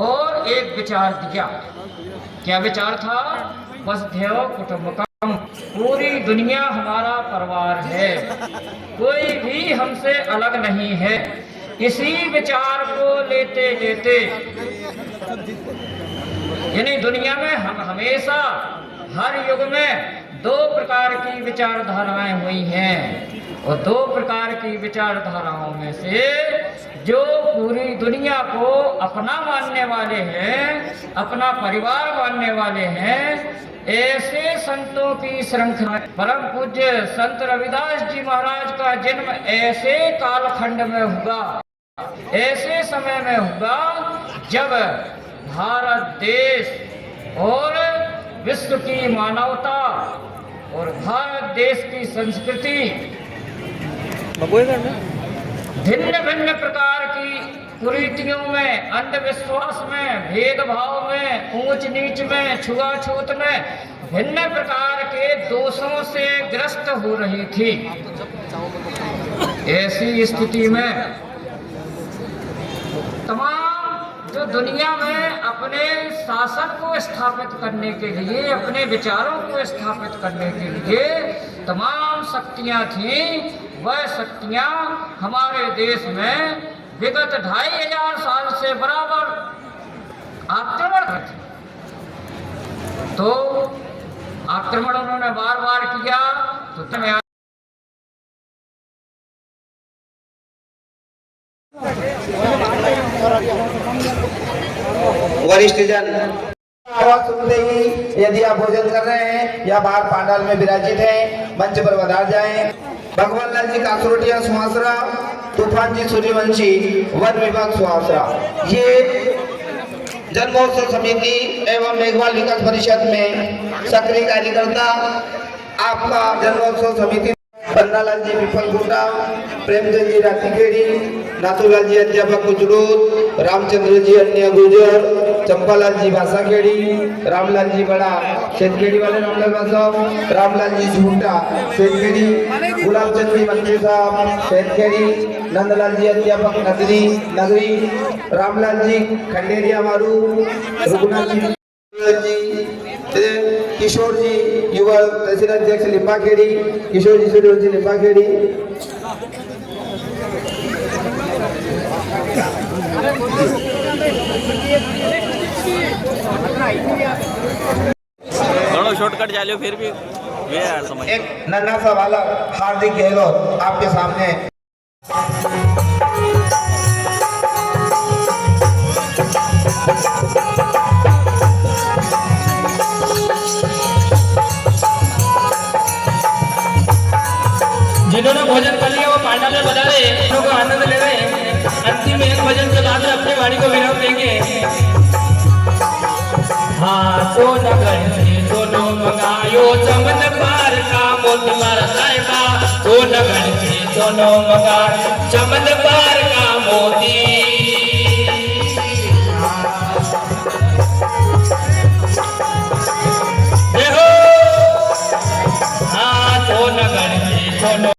और एक विचार दिया। क्या विचार था? वसुधैव कुटुंबकम, पूरी दुनिया हमारा परिवार है, कोई भी हमसे अलग नहीं है। इसी विचार को लेते लेते, यानी दुनिया में हम हमेशा हर युग में दो प्रकार की विचारधाराएं हुई हैं, और दो प्रकार की विचारधाराओं में से जो पूरी दुनिया को अपना मानने वाले हैं, अपना परिवार मानने वाले हैं, ऐसे संतों की श्रृंखला। परम पूज्य संत रविदास जी महाराज का जन्म ऐसे कालखंड में हुआ, ऐसे समय में हुआ जब भारत देश और विश्व की मानवता और भारत देश की संस्कृति भिन्न भिन्न प्रकार की कुरीतियों में, अंधविश्वास में, भेदभाव में, ऊंच नीच में, छुआछूत में, भिन्न प्रकार के दोषों से ग्रस्त हो रही थी। ऐसी स्थिति में तमाम जो दुनिया में अपने शासन को स्थापित करने के लिए, अपने विचारों को स्थापित करने के लिए तमाम शक्तियां थीं, वह शक्तियां हमारे देश में विगत 2500 साल से बराबर आक्रमण करती। तो आक्रमण उन्होंने बार बार किया, तो तुम्हें वरिष्ठ जन आवाज सुनते ही यदि आप भोजन कर रहे हैं या बाहर पांडाल में विराजित हैं, मंच पर पधार जाएं। भगवान लाल जी कासरोटिया सुहासरा, तूफान जी सूर्यवंशी, वन विभाग सुहासरा। ये जन्मोत्सव समिति एवं मेघवाल विकास परिषद में सक्रिय कार्यकर्ता आपका जन्मोत्सव समिति पन्नालाल जी विफल गुंडा, प्रेमचंद जी रातीखेड़ी, नाथूलाल जी अध्यापक गुजरूत, रामचंद्र जी अन्य गुजर, चंपालाल जी भाषाखेड़ी, रामलाल जी बड़ा शेतखेड़ी वाले रामलाल बासाव, रामलाल जी झूठा शेतखेड़ी, गुलाबचंद जी मंत्री साहब शेतखेड़ी, नंदलाल जी अध्यापक नगरी, रामलाल जी खंडेरिया मारू, रघुनाथ जी, किशोर जी युवा तहसील अध्यक्ष लिंबाखेड़ी, किशोर जी सूर्यवंशी लिंबाखेड़ी। शॉर्टकट जा लो फिर भी एक नन्हा सा वाला हार्दिक गहलोत आपके सामने। जिन्होंने भोजन कर लिया वो पांडाल में बता रहे, उन्हों को आनंद ले रहे हैं। अंतिम एक भजन के बाद अपनी वाणी को विराम देंगे। हाँ, सोनगढ़ से सोनो मंगायो, चमन पार का मोती मार साहिबा। सोनगढ़ से सोनो मंगायो, चमन पार का मोती।